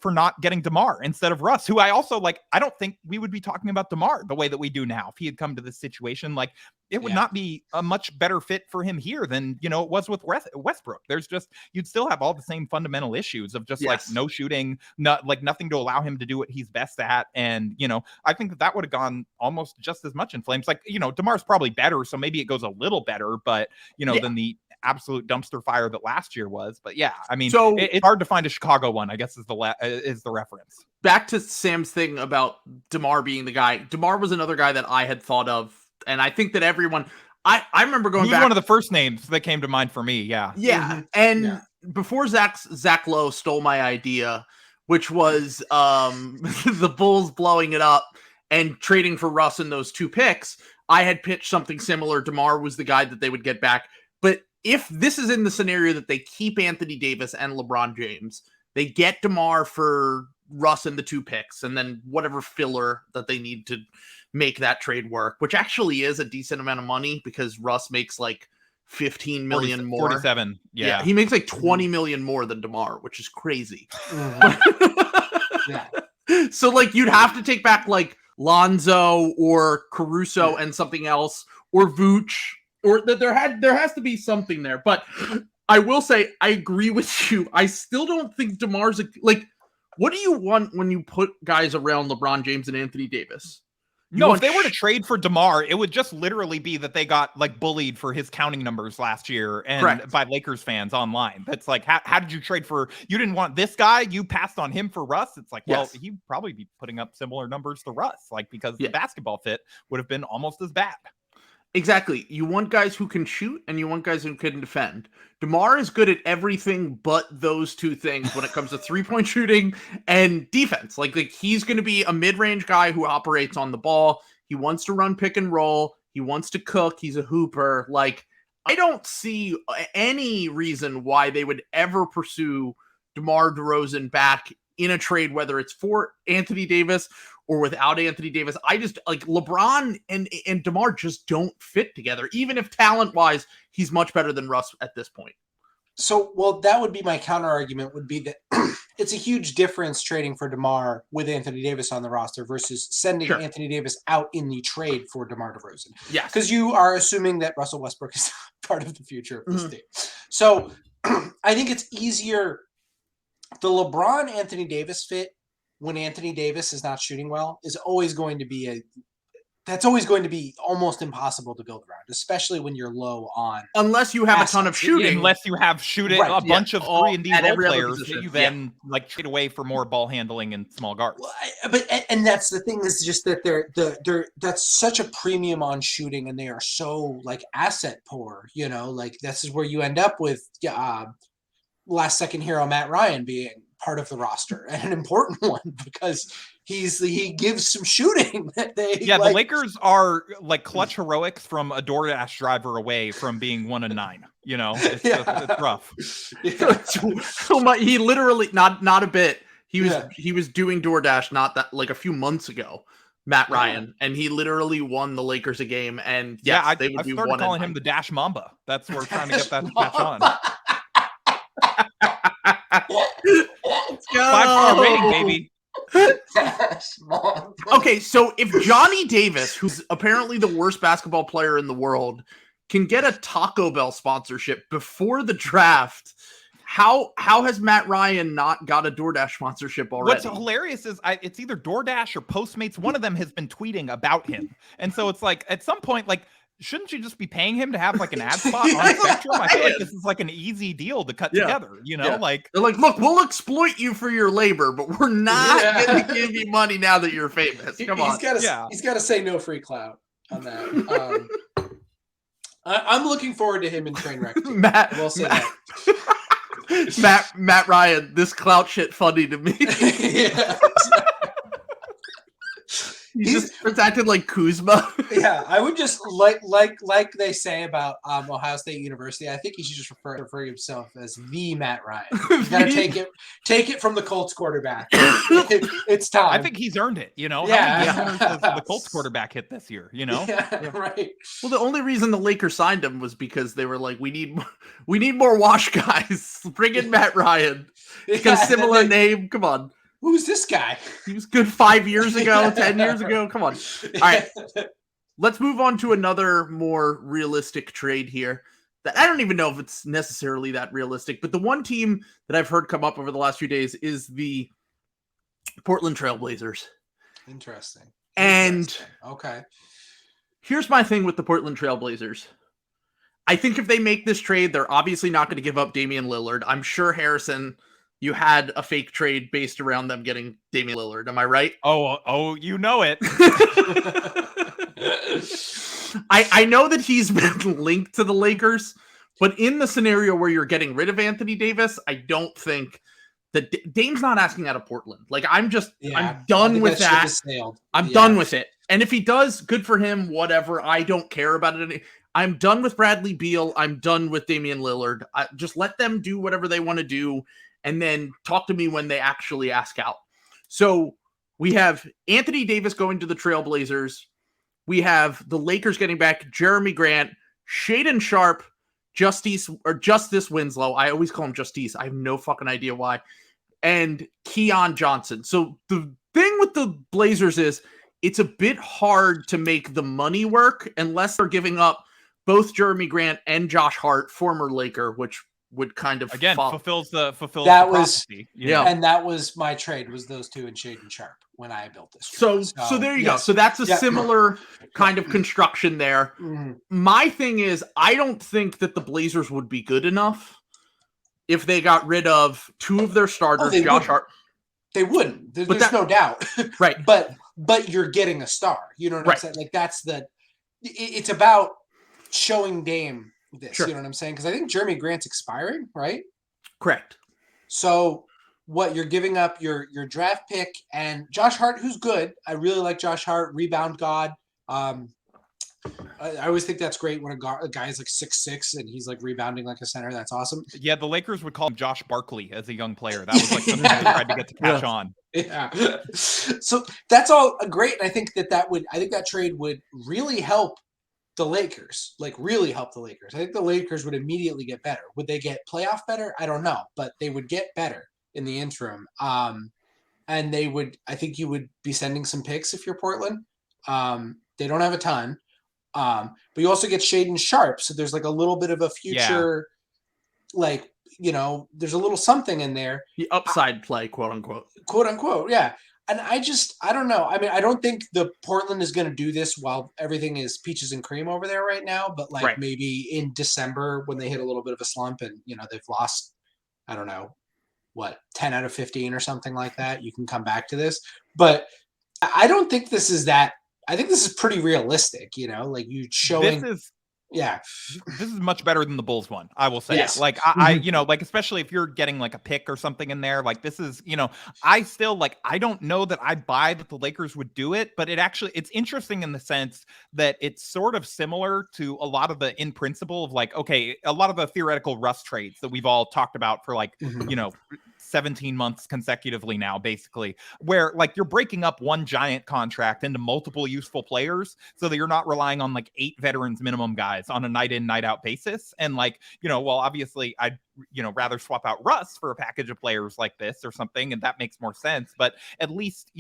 For not getting DeMar instead of Russ, who I also like. I don't think we would be talking about DeMar the way that we do now if he had come to this situation. Like it would not be a much better fit for him here than it was with Westbrook. There's just you'd still have all the same fundamental issues of just like no shooting, nothing to allow him to do what he's best at. And I think that would have gone almost just as much in flames. Like DeMar's probably better, so maybe it goes a little better, but than the absolute dumpster fire that last year was. But yeah, I mean, so it's hard to find a Chicago one, I guess is the reference. Back to Sam's thing about DeMar being the guy. DeMar was another guy that I had thought of, and I think that everyone I remember going back. One of the first names that came to mind for me. Yeah. And before Zach Lowe stole my idea, which was the Bulls blowing it up and trading for Russ in those two picks, I had pitched something similar. DeMar was the guy that they would get back. But if this is in the scenario that they keep Anthony Davis and LeBron James, they get DeMar for Russ and the two picks, and then whatever filler that they need to make that trade work, which actually is a decent amount of money because Russ makes like 15 million more. 47. Yeah. He makes like 20 million more than DeMar, which is crazy. So like you'd have to take back like Lonzo or Caruso and something else, or Vooch, or that there has to be something there. But I will say I agree with you. I still don't think DeMar's what do you want when you put guys around LeBron James and Anthony Davis? If they were to trade for DeMar, it would just literally be that they got like bullied for his counting numbers last year and by Lakers fans online. That's like, how did you trade for, you didn't want this guy, you passed on him for Russ? It's like, well, he'd probably be putting up similar numbers to Russ, like because the basketball fit would have been almost as bad. Exactly. You want guys who can shoot and you want guys who can defend. DeMar is good at everything but those two things when it comes to three-point shooting and defense. Like he's going to be a mid-range guy who operates on the ball. He wants to run pick and roll. He wants to cook. He's a hooper. Like, I don't see any reason why they would ever pursue DeMar DeRozan back in a trade, whether it's for Anthony Davis or without Anthony Davis. I just like LeBron and DeMar just don't fit together. Even if talent-wise, he's much better than Russ at this point. So, well, that would be my counter argument would be that it's a huge difference trading for DeMar with Anthony Davis on the roster versus sending Anthony Davis out in the trade for DeMar DeRozan. Yes. Because you are assuming that Russell Westbrook is part of the future of this team. So I think it's easier. The LeBron-Anthony Davis fit when Anthony Davis is not shooting well is always going to be almost impossible to build around, especially when you're low on. Unless you have a ton of shooting. Unless you have a bunch of 3-and-D role players that you then like trade away for more ball handling and small guards. Well, and that's the thing is just that they're that's such a premium on shooting, and they are so like asset poor. Like this is where you end up with last second hero Matt Ryan being part of the roster, and an important one because he gives some shooting that they the Lakers are like clutch heroics from a DoorDash driver away from being 1-9. It's rough. So he literally not a bit. He was doing DoorDash not that like a few months ago. Matt Ryan, and he literally won the Lakers a game. And yeah, they would I be started one calling him the Dash Mamba. That's where we're trying to get that catch on. 5-star rating, baby. Okay, so if Johnny Davis, who's apparently the worst basketball player in the world, can get a Taco Bell sponsorship before the draft, how has Matt Ryan not got a DoorDash sponsorship already? What's hilarious is it's either DoorDash or Postmates. One of them has been tweeting about him, and so it's like at some point, like, shouldn't you just be paying him to have like an ad spot on Spectrum? I feel like this is like an easy deal to cut together, you know? Like, they're like, look, we'll exploit you for your labor, but we're not going to give you money now that you're famous. Come on. He's got to say no free clout on that. I'm looking forward to him in Trainwreck. Matt Ryan, this clout shit funny to me. He's just acting like Kuzma. Yeah, I would just like they say about Ohio State University. I think he should just refer himself as the Matt Ryan. You gotta take it from the Colts quarterback. It's time. I think he's earned it. You know, yeah. How many does the Colts quarterback hit this year? You know, right. Well, the only reason the Lakers signed him was because they were like, we need more wash guys. Bring in Matt Ryan. He's got a similar name. Come on. Who's this guy? He was good 5 years ago, 10 years ago. Come on. All right. Let's move on to another more realistic trade here. That I don't even know if it's necessarily that realistic, but the one team that I've heard come up over the last few days is the Portland Trail Blazers. Interesting. And okay. Here's my thing with the Portland Trail Blazers. I think if they make this trade, they're obviously not going to give up Damian Lillard. I'm sure, Harrison, you had a fake trade based around them getting Damian Lillard. Am I right? Oh, you know it. I know that he's been linked to the Lakers, but in the scenario where you're getting rid of Anthony Davis, I don't think that Dame's not asking out of Portland. Like, I'm done with that. I'm done with it. And if he does, good for him, whatever. I don't care about it. I'm done with Bradley Beal. I'm done with Damian Lillard. Just let them do whatever they want to do, and then talk to me when they actually ask out. So we have Anthony Davis going to the Trailblazers. We have the Lakers getting back Jeremy Grant, Shaedon Sharpe, Justice Winslow. I always call him Justice. I have no fucking idea why. And Keon Johnson. So the thing with the Blazers is it's a bit hard to make the money work unless they're giving up both Jeremy Grant and Josh Hart, former Laker, which would kind of fulfills the prophecy. Yeah. And that was my trade, was those two and Shaedon Sharpe when I built this trade. So there you go. So that's a similar kind of construction there. Mm-hmm. My thing is, I don't think that the Blazers would be good enough if they got rid of two of their starters, Josh Hart. They wouldn't. There's no doubt. Right. But you're getting a star. You know what I'm saying? Like, it's about showing Dame this. Sure. You know what I'm saying? Because I think Jeremy Grant's expiring, right? Correct. So what you're giving up your draft pick and Josh Hart, who's good. I really like Josh Hart, rebound god. I always think that's great when a guy is like 6'6" and he's like rebounding like a center. That's awesome. Yeah, the Lakers would call him Josh Barkley as a young player. That was like something they tried to get to catch on. Yeah. So that's all great. And I think that trade would really help the Lakers, like really help the Lakers. I think the Lakers would immediately get better. Would they get playoff better? I don't know, but they would get better in the interim. And I think you would be sending some picks if you're Portland. They don't have a ton. But you also get Shaedon Sharpe. So there's like a little bit of a future, like, you know, there's a little something in there. The upside play, quote unquote. Quote unquote, yeah. And I don't know. I mean, I don't think the Portland is going to do this while everything is peaches and cream over there right now. But like maybe in December when they hit a little bit of a slump and, you know, they've lost, I don't know, 10 out of 15 or something like that. You can come back to this. But I don't think this is that. I think this is pretty realistic, you know, like you showing. This is much better than the Bulls one, I will say. Yes. Like I you know, like especially if you're getting like a pick or something in there, like this is, you know, I still like, I don't know that I buy that the Lakers would do it, but it's interesting in the sense that it's sort of similar to a lot of the in principle of like, okay, a lot of the theoretical Russ trades that we've all talked about for like, you know, 17 months consecutively now, basically, where like you're breaking up one giant contract into multiple useful players so that you're not relying on like 8 veterans minimum guys on a night in, night out basis. And like, well, obviously I'd, rather swap out Russ for a package of players like this or something, and that makes more sense. But at least,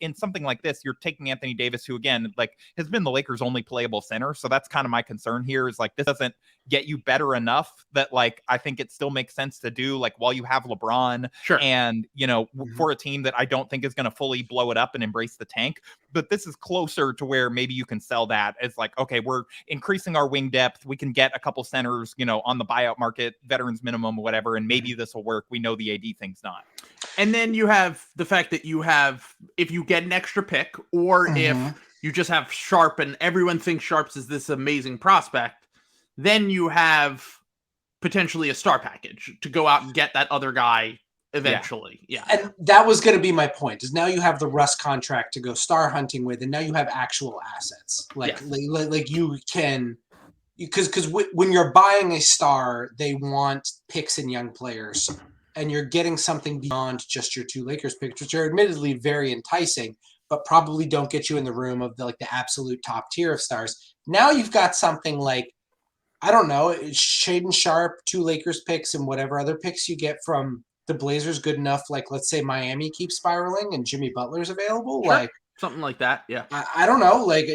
in something like this, you're taking Anthony Davis, who again, like has been the Lakers' only playable center. So that's kind of my concern here, is like, this doesn't get you better enough that like, I think it still makes sense to do like while you have LeBron. Sure. And, for a team that I don't think is going to fully blow it up and embrace the tank. But this is closer to where maybe you can sell that as like, okay, we're increasing our wing depth. We can get a couple centers, on the buyout market, veterans minimum, whatever, and maybe this will work. We know the AD thing's not. And then you have the fact that you have, if you get an extra pick, or if you just have Sharp and everyone thinks Sharps is this amazing prospect, then you have potentially a star package to go out and get that other guy eventually. Yeah. And that was going to be my point, is now you have the Russ contract to go star hunting with, and now you have actual assets. Like you can, because when you're buying a star, they want picks and young players, and you're getting something beyond just your 2 Lakers picks, which are admittedly very enticing, but probably don't get you in the room of the absolute top tier of stars. Now you've got something like, I don't know, Shaedon Sharp, 2 Lakers picks, and whatever other picks you get from the Blazers good enough, like let's say Miami keeps spiraling and Jimmy Butler's available, sure. like something like that. Yeah. I don't know, like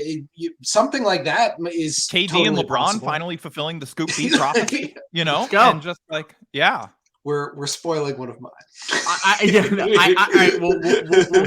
something like that is KD totally and LeBron possible. Finally fulfilling the Scoop Beat prophecy, and just like, yeah. We're spoiling one of mine. We'll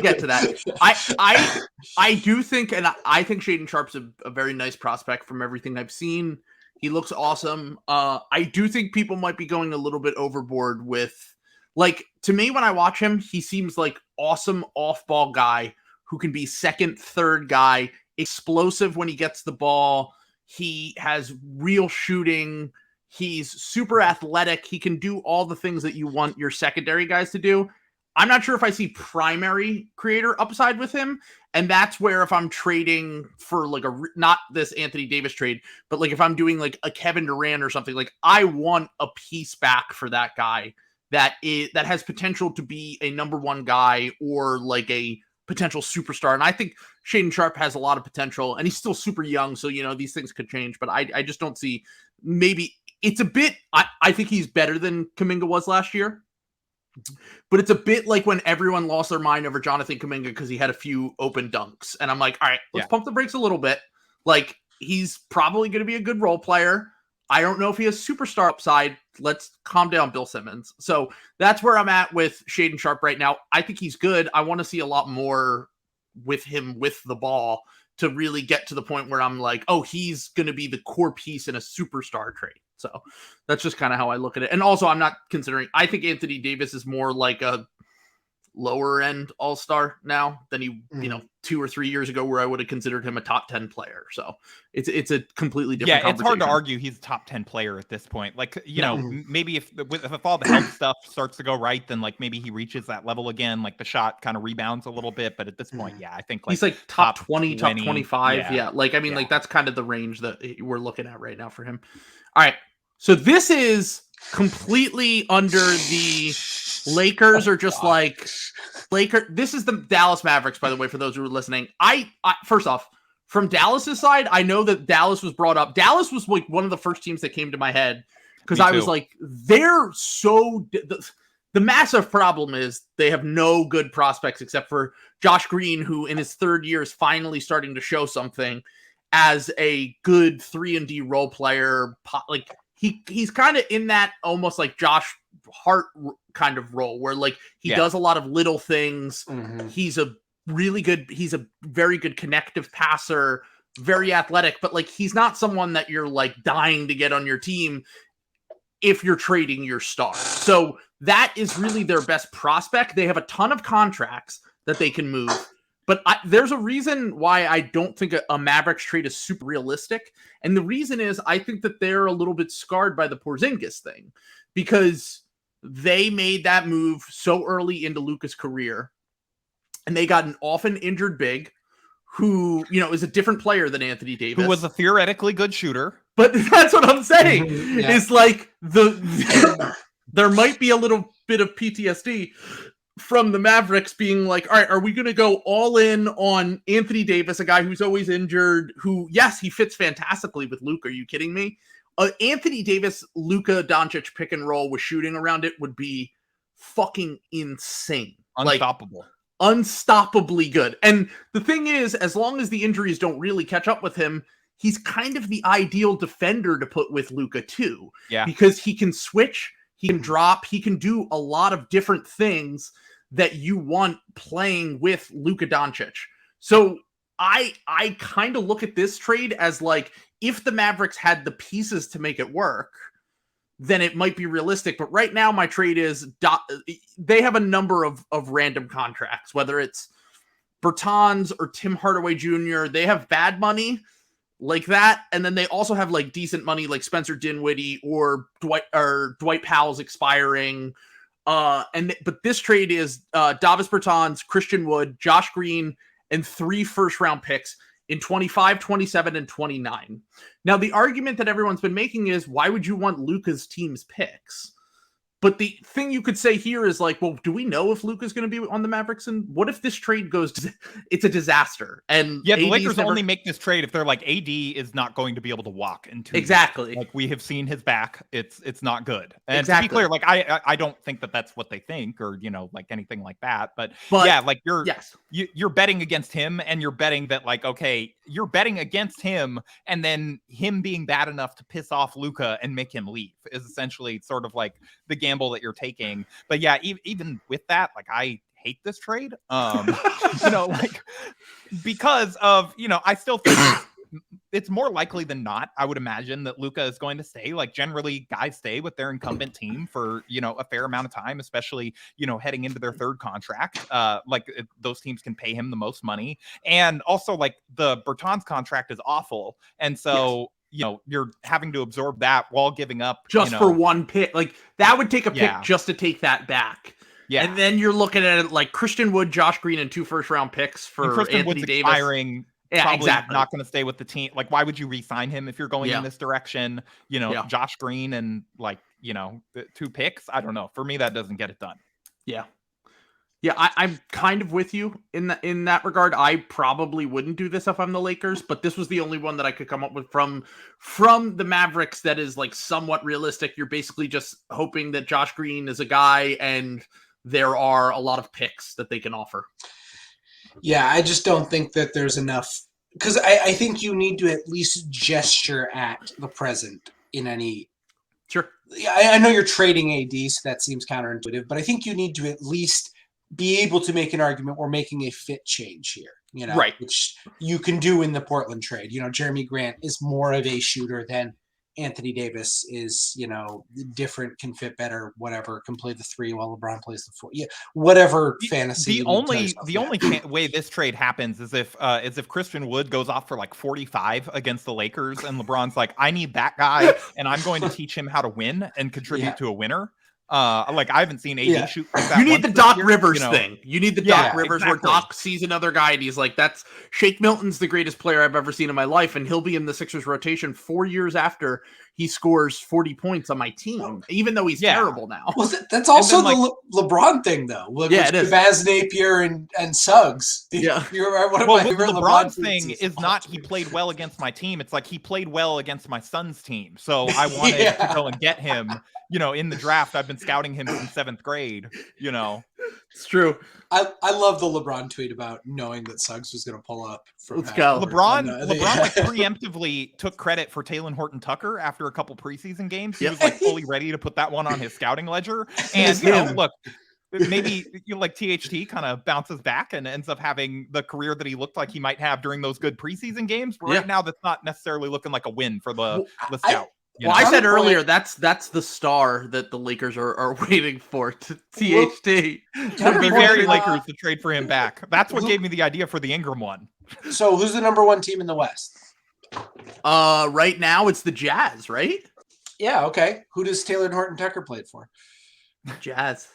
get to that. I do think, and I think Shaedon Sharp's a very nice prospect from everything I've seen. He looks awesome. I do think people might be going a little bit overboard with, like, to me, when I watch him, he seems like awesome off-ball guy who can be second, third guy, explosive when he gets the ball. He has real shooting. He's super athletic. He can do all the things that you want your secondary guys to do. I'm not sure if I see primary creator upside with him. And that's where, if I'm trading for like not this Anthony Davis trade, but like if I'm doing like a Kevin Durant or something, like I want a piece back for that guy that has potential to be a number 1 guy or like a potential superstar. And I think Shaedon Sharp has a lot of potential, and he's still super young. So, these things could change, but I just don't see, maybe it's a bit, I think he's better than Kuminga was last year, but it's a bit like when everyone lost their mind over Jonathan Kuminga because he had a few open dunks. And I'm like, all right, let's pump the brakes a little bit. Like, he's probably going to be a good role player. I don't know if he has superstar upside. Let's calm down, Bill Simmons. So that's where I'm at with Shaedon Sharp right now. I think he's good. I want to see a lot more with him with the ball to really get to the point where I'm like, oh, he's going to be the core piece in a superstar trade. So that's just kind of how I look at it. And also, I'm not considering, I think Anthony Davis is more like a lower end all-star now than he, 2 or 3 years ago, where I would have considered him a top 10 player. So it's a completely different conversation. It's hard to argue he's a top 10 player at this point. Like, maybe if all the health stuff starts to go right, then like maybe he reaches that level again, like the shot kind of rebounds a little bit. But at this point, I think like he's like top 20, top 25. Yeah. Like, I mean, like that's kind of the range that we're looking at right now for him. All right. So this is completely under the Lakers are just like this is the Dallas Mavericks, by the way, for those who are listening. I first off, from Dallas's side, I know that Dallas was brought up. Dallas was like one of the first teams that came to my head because I was like, they're so the massive problem is they have no good prospects except for Josh Green, who in his 3rd year is finally starting to show something as a good 3-and-D role player. Like he's kind of in that almost like Josh Hart kind of role where like he does a lot of little things. He's a very good connective passer, very athletic, but like he's not someone that you're like dying to get on your team if you're trading your star. So that is really their best prospect. They have a ton of contracts that they can move, but there's a reason why I don't think a Mavericks trade is super realistic. And the reason is I think that they're a little bit scarred by the Porzingis thing because they made that move so early into Luka's career and they got an often injured big who, is a different player than Anthony Davis. Who was a theoretically good shooter. But that's what I'm saying. It's like there might be a little bit of PTSD from the Mavericks being like, all right, are we going to go all in on Anthony Davis, a guy who's always injured, who, yes, he fits fantastically with Luke. Are you kidding me? Anthony Davis, Luka Doncic pick and roll with shooting around it would be fucking insane. Unstoppable. Like, unstoppably good. And the thing is, as long as the injuries don't really catch up with him, he's kind of the ideal defender to put with Luka too. Yeah. Because he can switch, he can drop, he can do a lot of different things that you want playing with Luka Doncic. So I kind of look at this trade as like, if the Mavericks had the pieces to make it work, then it might be realistic. But right now my trade is they have a number of random contracts, whether it's Bertans or Tim Hardaway Jr. They have bad money like that. And then they also have like decent money like Spencer Dinwiddie or Dwight Powell's expiring. But this trade is Davis Bertans, Christian Wood, Josh Green, and 3 first-round picks in 25, 27, and 29. Now, the argument that everyone's been making is, why would you want Luka's team's picks? But the thing you could say here is like, well, do we know if Luka's going to be on the Mavericks? And what if this trade goes to, it's a disaster? And yeah, the AD's Lakers only make this trade if they're like, AD is not going to be able to walk in 2 years. Exactly. Like, we have seen his back. It's not good. And Exactly. to be clear, like, I don't think that that's what they think, or, you know, like anything like that. But yeah, like you're betting against him, and you're betting that, like, okay, you're betting against him, and then him being bad enough to piss off Luka and make him leave is essentially sort of like the gamble that you're taking. But yeah, even with that, like, I hate this trade, you know, like, because of, you know, I still think it's more likely than not, I would imagine, that Luka is going to stay. Like, generally guys stay with their incumbent team for, you know, a fair amount of time, especially, you know, heading into their 3rd contract. Those teams can pay him the most money. And also, like, the Bertans contract is awful. And so, yes, you know, you're having to absorb that while giving up just for 1 pick. Like, that would take a pick just to take that back. Yeah. And then you're looking at it like Christian Wood, Josh Green, and 2 first-round picks for Anthony Davis. Expiring. Yeah, probably exactly. Not going to stay with the team. Like, why would you re-sign him if you're going in this direction? You know, Josh Green and, like, you know, 2 picks. I don't know. For me, that doesn't get it done. Yeah. Yeah, I'm kind of with you in that regard. I probably wouldn't do this if I'm the Lakers, but this was the only one that I could come up with from the Mavericks that is like somewhat realistic. You're basically just hoping that Josh Green is a guy and there are a lot of picks that they can offer. Yeah, I just don't think that there's enough, because I think you need to at least gesture at the present in any. Sure. I know you're trading AD, so that seems counterintuitive, but I think you need to at least be able to make an argument we're making a fit change here, you know, right, which you can do in the Portland trade. You know, Jeremy Grant is more of a shooter than Anthony Davis is, you know, different, can fit better, whatever, can play the 3 while LeBron plays the 4. Yeah, whatever fantasy. The only way this trade happens is if Christian Wood goes off for like 45 against the Lakers, and LeBron's like, I need that guy, and I'm going to teach him how to win and contribute to a winner. Like, I haven't seen AD shoot like that. You need the Doc Rivers thing. You need the Doc Rivers exactly. where Doc sees another guy and he's like, that's Shake Milton's the greatest player I've ever seen in my life, and he'll be in the Sixers rotation 4 years after he scores 40 points on my team, even though he's terrible now. Well, that's also then, like, the LeBron thing, though. Look, it is. Vaz Napier and Suggs. Yeah. You remember LeBron's thing is not he played well against my team. It's like he played well against my son's team. So I wanted to go and get him, you know, in the draft. I've been scouting him since 7th grade, you know. It's true. I love the LeBron tweet about knowing that Suggs was going to pull up. Let's go. LeBron like preemptively took credit for Talen Horton-Tucker after a couple preseason games. He was like fully ready to put that one on his scouting ledger. And, you know, look, maybe, you know, like THT kind of bounces back and ends up having the career that he looked like he might have during those good preseason games. But right now, that's not necessarily looking like a win for the scout. I said earlier, that's the star that the Lakers are waiting for, to THT. To be very Lakers to trade for him back. That's what gave me the idea for the Ingram one. So who's the number 1 team in the West? Right now it's the Jazz, right? Yeah, okay. Who does Talen Horton-Tucker play for? Jazz.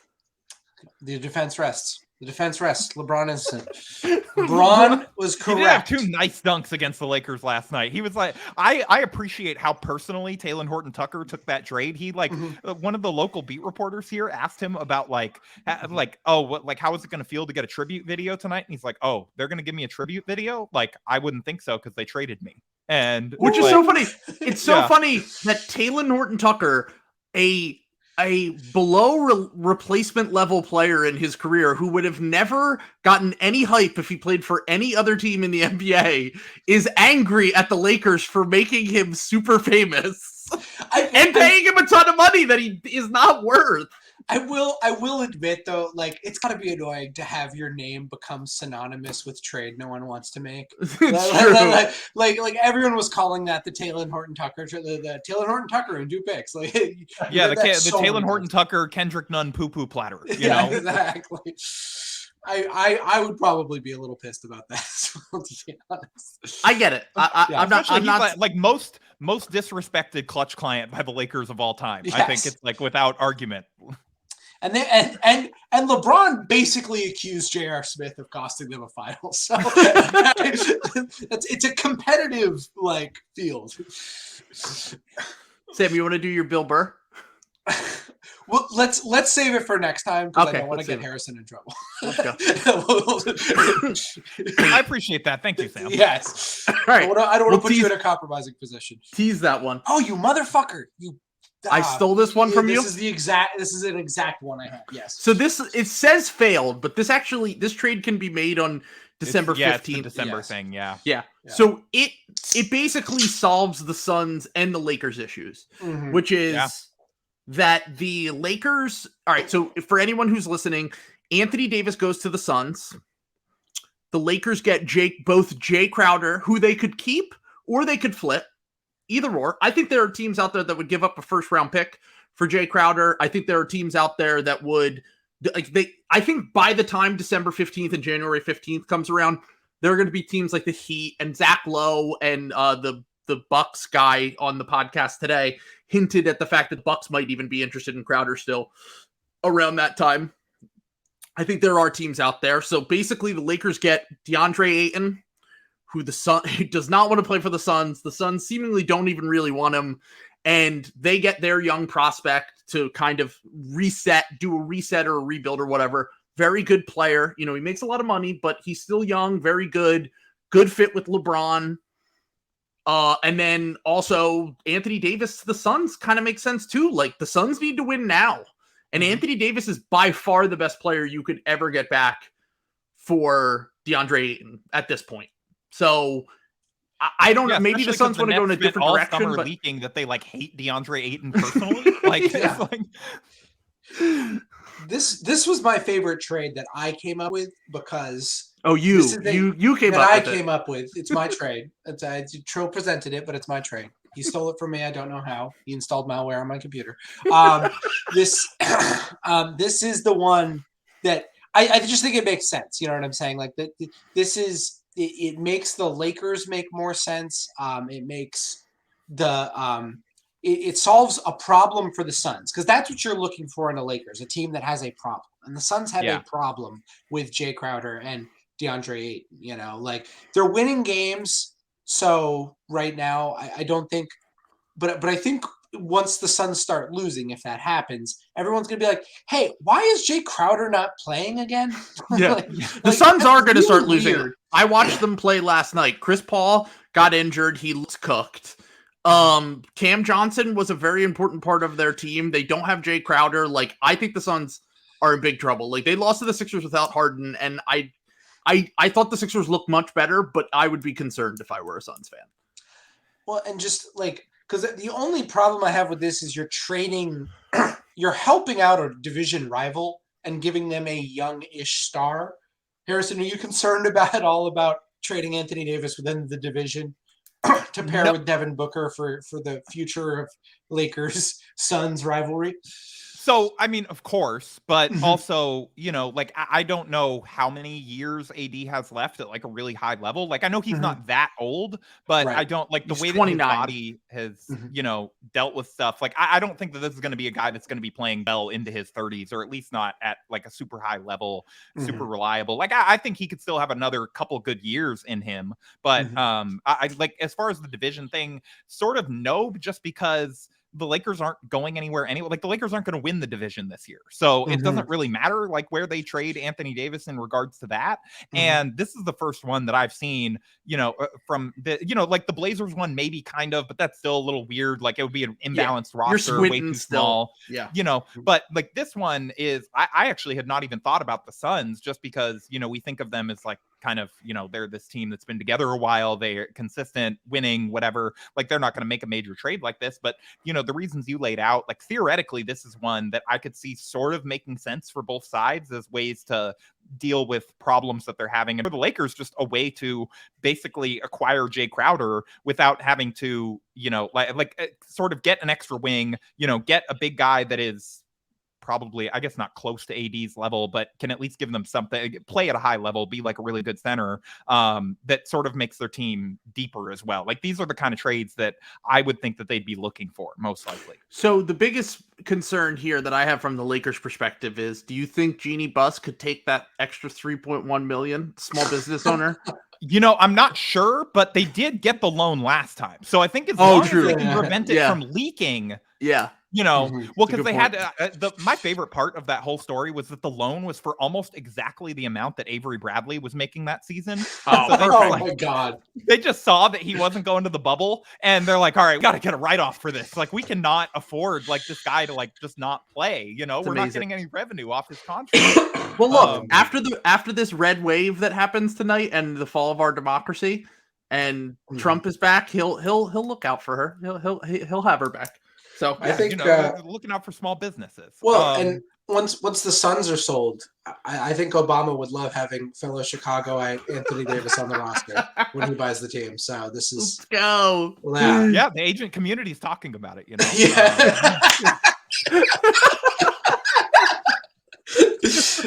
The defense rests. The defense rests. LeBron innocent. LeBron was correct. He did have 2 nice dunks against the Lakers last night. He was like, I appreciate how personally Talen Horton-Tucker took that trade. He one of the local beat reporters here asked him about how is it going to feel to get a tribute video tonight? And he's like, oh, they're going to give me a tribute video? Like, I wouldn't think so because they traded me. And which is so funny. It's so funny that Talen Horton-Tucker, a below replacement level player in his career who would have never gotten any hype if he played for any other team in the NBA, is angry at the Lakers for making him super famous and paying him a ton of money that he is not worth. I will admit though, like, it's gotta be annoying to have your name become synonymous with trade no one wants to make. like everyone was calling that the Talen Horton-Tucker, the Talen Horton-Tucker and 2 picks. Like, the Talen Horton-Tucker Kendrick Nunn poo-poo platter. You know exactly. I would probably be a little pissed about that as well, to be honest. I get it. I'm not like most disrespected Klutch client by the Lakers of all time. Yes. I think it's like without argument. And then and LeBron basically accused J.R. Smith of costing them a final. So it's a competitive like field. Sam, you want to do your Bill Burr? Well, let's save it for next time because okay, I don't want to get Harrison in trouble. Let's go. I appreciate that. Thank you, Sam. Yes. All right. I don't want to put you in a compromising position. Tease that one. Oh, you motherfucker! I stole this one from you. This is an exact one I have. Yes. So it says failed, but this trade can be made on December 15th. It's the December thing. Yeah. So it basically solves the Suns and the Lakers issues, which is that the Lakers. All right. So for anyone who's listening, Anthony Davis goes to the Suns. The Lakers get both Jay Crowder, who they could keep or they could flip. Either or. I think there are teams out there that would give up a first round pick for Jay Crowder. I think there are teams out there that would I think by the time December 15th and January 15th comes around, there are going to be teams like the Heat and Zach Lowe and the Bucks guy on the podcast today hinted at the fact that the Bucks might even be interested in Crowder still around that time. I think there are teams out there. So basically the Lakers get DeAndre Ayton, who does not want to play for the Suns. The Suns seemingly don't even really want him. And they get their young prospect to kind of do a reset or a rebuild or whatever. Very good player. You know, he makes a lot of money, but he's still young, very good fit with LeBron. And then also Anthony Davis to the Suns kind of makes sense too. Like the Suns need to win now. And Anthony Davis is by far the best player you could ever get back for DeAndre Ayton at this point. So I don't know. Maybe the Suns want to go in a different direction. But leaking that they like hate DeAndre Ayton personally. Like, this was my favorite trade that I came up with because you came up with it. I came up with. It's my trade. Trill presented it, but it's my trade. He stole it from me. I don't know how. He installed malware on my computer. This is the one that I just think it makes sense. You know what I'm saying? Like this is. It makes the Lakers make more sense. It makes it solves a problem for the Suns because that's what you're looking for in the Lakers, a team that has a problem. And the Suns have a problem with Jay Crowder and DeAndre Ayton. You know, like they're winning games. So right now, I don't think, but I think once the Suns start losing, if that happens, everyone's gonna be like, "Hey, why is Jay Crowder not playing again?" Yeah, the Suns are gonna start losing. Weird. I watched them play last night. Chris Paul got injured; he looks cooked. Cam Johnson was a very important part of their team. They don't have Jay Crowder. Like, I think the Suns are in big trouble. Like, they lost to the Sixers without Harden, and I thought the Sixers looked much better, but I would be concerned if I were a Suns fan. Well, and just like. Because the only problem I have with this is you're helping out a division rival and giving them a young-ish star. Harrison, are you concerned about trading Anthony Davis within the division to pair with Devin Booker for the future of Lakers-Suns rivalry? So, I mean, of course, but also, like, I don't know how many years AD has left at like a really high level. Like, I know he's not that old, but I don't like the He's way that 29. his body has, dealt with stuff. Like, I don't think that this is going to be a guy that's going to be playing well into his 30s, or at least not at like a super high level, super reliable. Like, I think he could still have another couple good years in him. But I like, as far as the division thing, sort of no, just because the Lakers aren't going anywhere anyway. Like, the Lakers aren't going to win the division this year. So it doesn't really matter like where they trade Anthony Davis in regards to that. And this is the first one that I've seen, from the, like the Blazers one, maybe kind of, but that's still a little weird. Like, it would be an imbalanced roster, way too small. Yeah. But like this one is, I actually had not even thought about the Suns, just because, we think of them as like kind of, they're this team that's been together a while. They're consistent, winning, whatever. Like, they're not going to make a major trade like this. But, the reasons you laid out, like, theoretically, this is one that I could see sort of making sense for both sides as ways to deal with problems that they're having. And for the Lakers, just a way to basically acquire Jay Crowder without having to, sort of get an extra wing, get a big guy that is probably, I guess, not close to AD's level, but can at least give them something, play at a high level, be like a really good center, that sort of makes their team deeper as well. Like, these are the kind of trades that I would think that they'd be looking for most likely. So the biggest concern here that I have from the Lakers perspective is, do you think Jeannie Buss could take that extra 3.1 million, small business owner? I'm not sure, but they did get the loan last time. So I think as long as they can prevent it from leaking. Yeah. Well, because they had my favorite part of that whole story was that the loan was for almost exactly the amount that Avery Bradley was making that season. My God. They just saw that he wasn't going to the bubble, and they're like, all right, we got to get a write-off for this. Like, we cannot afford like this guy to like just not play. We're not getting any revenue off his contract. Well, look, after this red wave that happens tonight and the fall of our democracy, and Trump is back, he'll look out for her. He'll have her back. So I think looking out for small businesses. Well, and once the Suns are sold, I think Obama would love having fellow Chicagoite Anthony Davis on the roster when he buys the team. So this is let's go. Yeah, the agent community is talking about it. Yeah.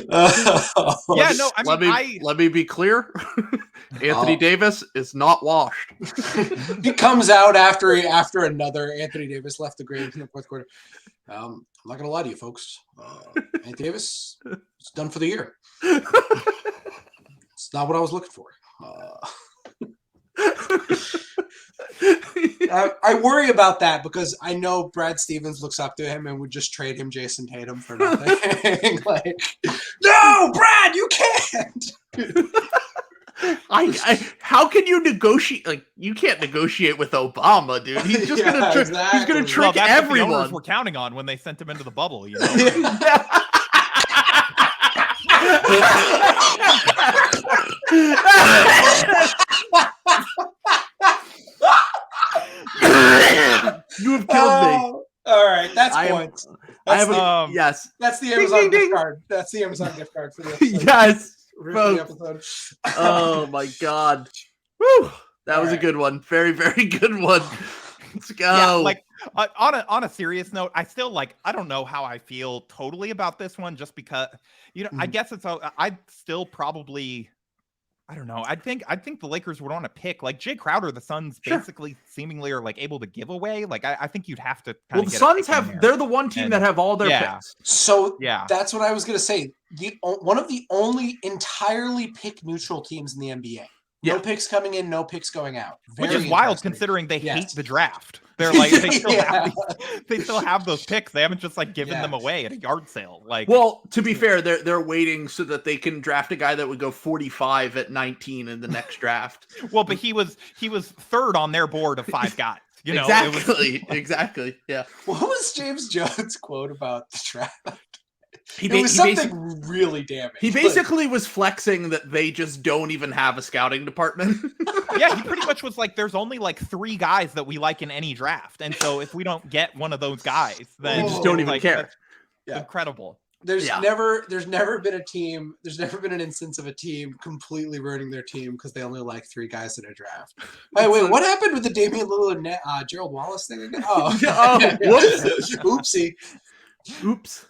Yeah, no, I mean, let me be clear. Anthony Davis is not washed. He comes out after another Anthony Davis left the grave in the fourth quarter. I'm not gonna lie to you, folks. Anthony Davis is done for the year. It's not what I was looking for. I worry about that because I know Brad Stevens looks up to him and would just trade him Jason Tatum for nothing. Like, no, Brad, you can't. How can you negotiate? Like, you can't negotiate with Obama, dude. He's just gonna he's gonna trick that's everyone. What the owners were counting on when they sent him into the bubble. You have killed me. All right, that's points. Yes. That's the Amazon gift card. That's the Amazon gift card for the episode. Yes. For the episode. Oh my God. Woo. That was a good one. Very, very good one. Let's go. Yeah, like on a serious note, I still I don't know how I feel totally about this one, just because I guess I'd still probably, I don't know. I think the Lakers would want to pick like Jay Crowder. The Suns basically seemingly are like able to give away. Like I think you'd have to. Well, the Suns they're the one team that have all their picks. So that's what I was gonna say. One of the only entirely pick neutral teams in the NBA. No picks coming in, no picks going out. Which is wild considering they hate the draft. They're like they still have those picks. They haven't just given them away at a yard sale. Well, to be fair, they're waiting so that they can draft a guy that would go 45 at 19 in the next draft. Well, but he was third on their board of 5 guys. Exactly. Yeah. What was James Jones' quote about the draft? It was something really damning. He basically was flexing that they just don't even have a scouting department. Yeah, he pretty much was like, there's only 3 guys that we like in any draft. And so if we don't get one of those guys, then we just don't even care. Incredible. There's never been an instance of a team completely ruining their team because they only like 3 guys in a draft. Wait, what happened with the Damian Lillard Gerald Wallace thing again? Whoops. Oopsie. Oops.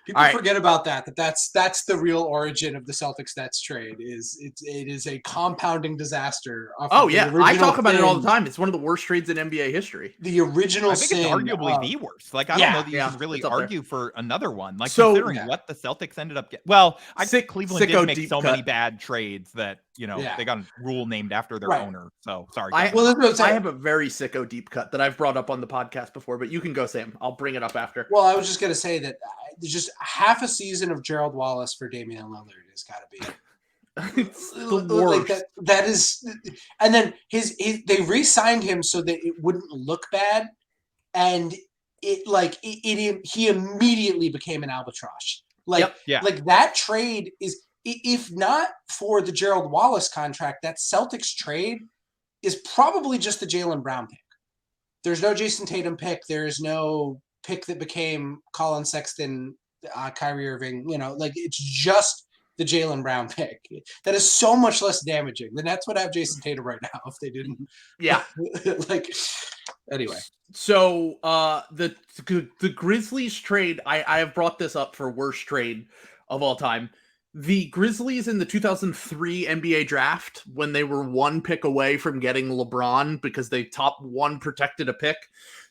People All right. forget about that's the real origin of the Celtics Nets trade. It is a compounding disaster. Oh yeah, I talk about it all the time. It's one of the worst trades in NBA history. The original I think it's arguably the worst. Like, I don't know that you can really argue for another one. Like, considering what the Celtics ended up getting. Well, I think Cleveland did make so many bad trades that, you know, they got a rule named after their owner. So, sorry. I have a very sicko deep cut that I've brought up on the podcast before, but you can go, Sam. I'll bring it up after. Well, I was just going to say that just half a season of Gerald Wallace for Damian Lillard has got to be it's the worst. Like that is, and then they re-signed him so that it wouldn't look bad, and he immediately became an albatross. Like that trade is, if not for the Gerald Wallace contract, that Celtics trade is probably just the Jaylen Brown pick. There's no Jason Tatum pick. There's no pick that became Colin Sexton, Kyrie Irving. You know, like it's just the Jaylen Brown pick. That is so much less damaging. The Nets would have Jason Tatum right now if they didn't. Yeah. Anyway. So the Grizzlies trade, I have brought this up for worst trade of all time. The Grizzlies in the 2003 NBA draft, when they were one pick away from getting LeBron because they top one protected a pick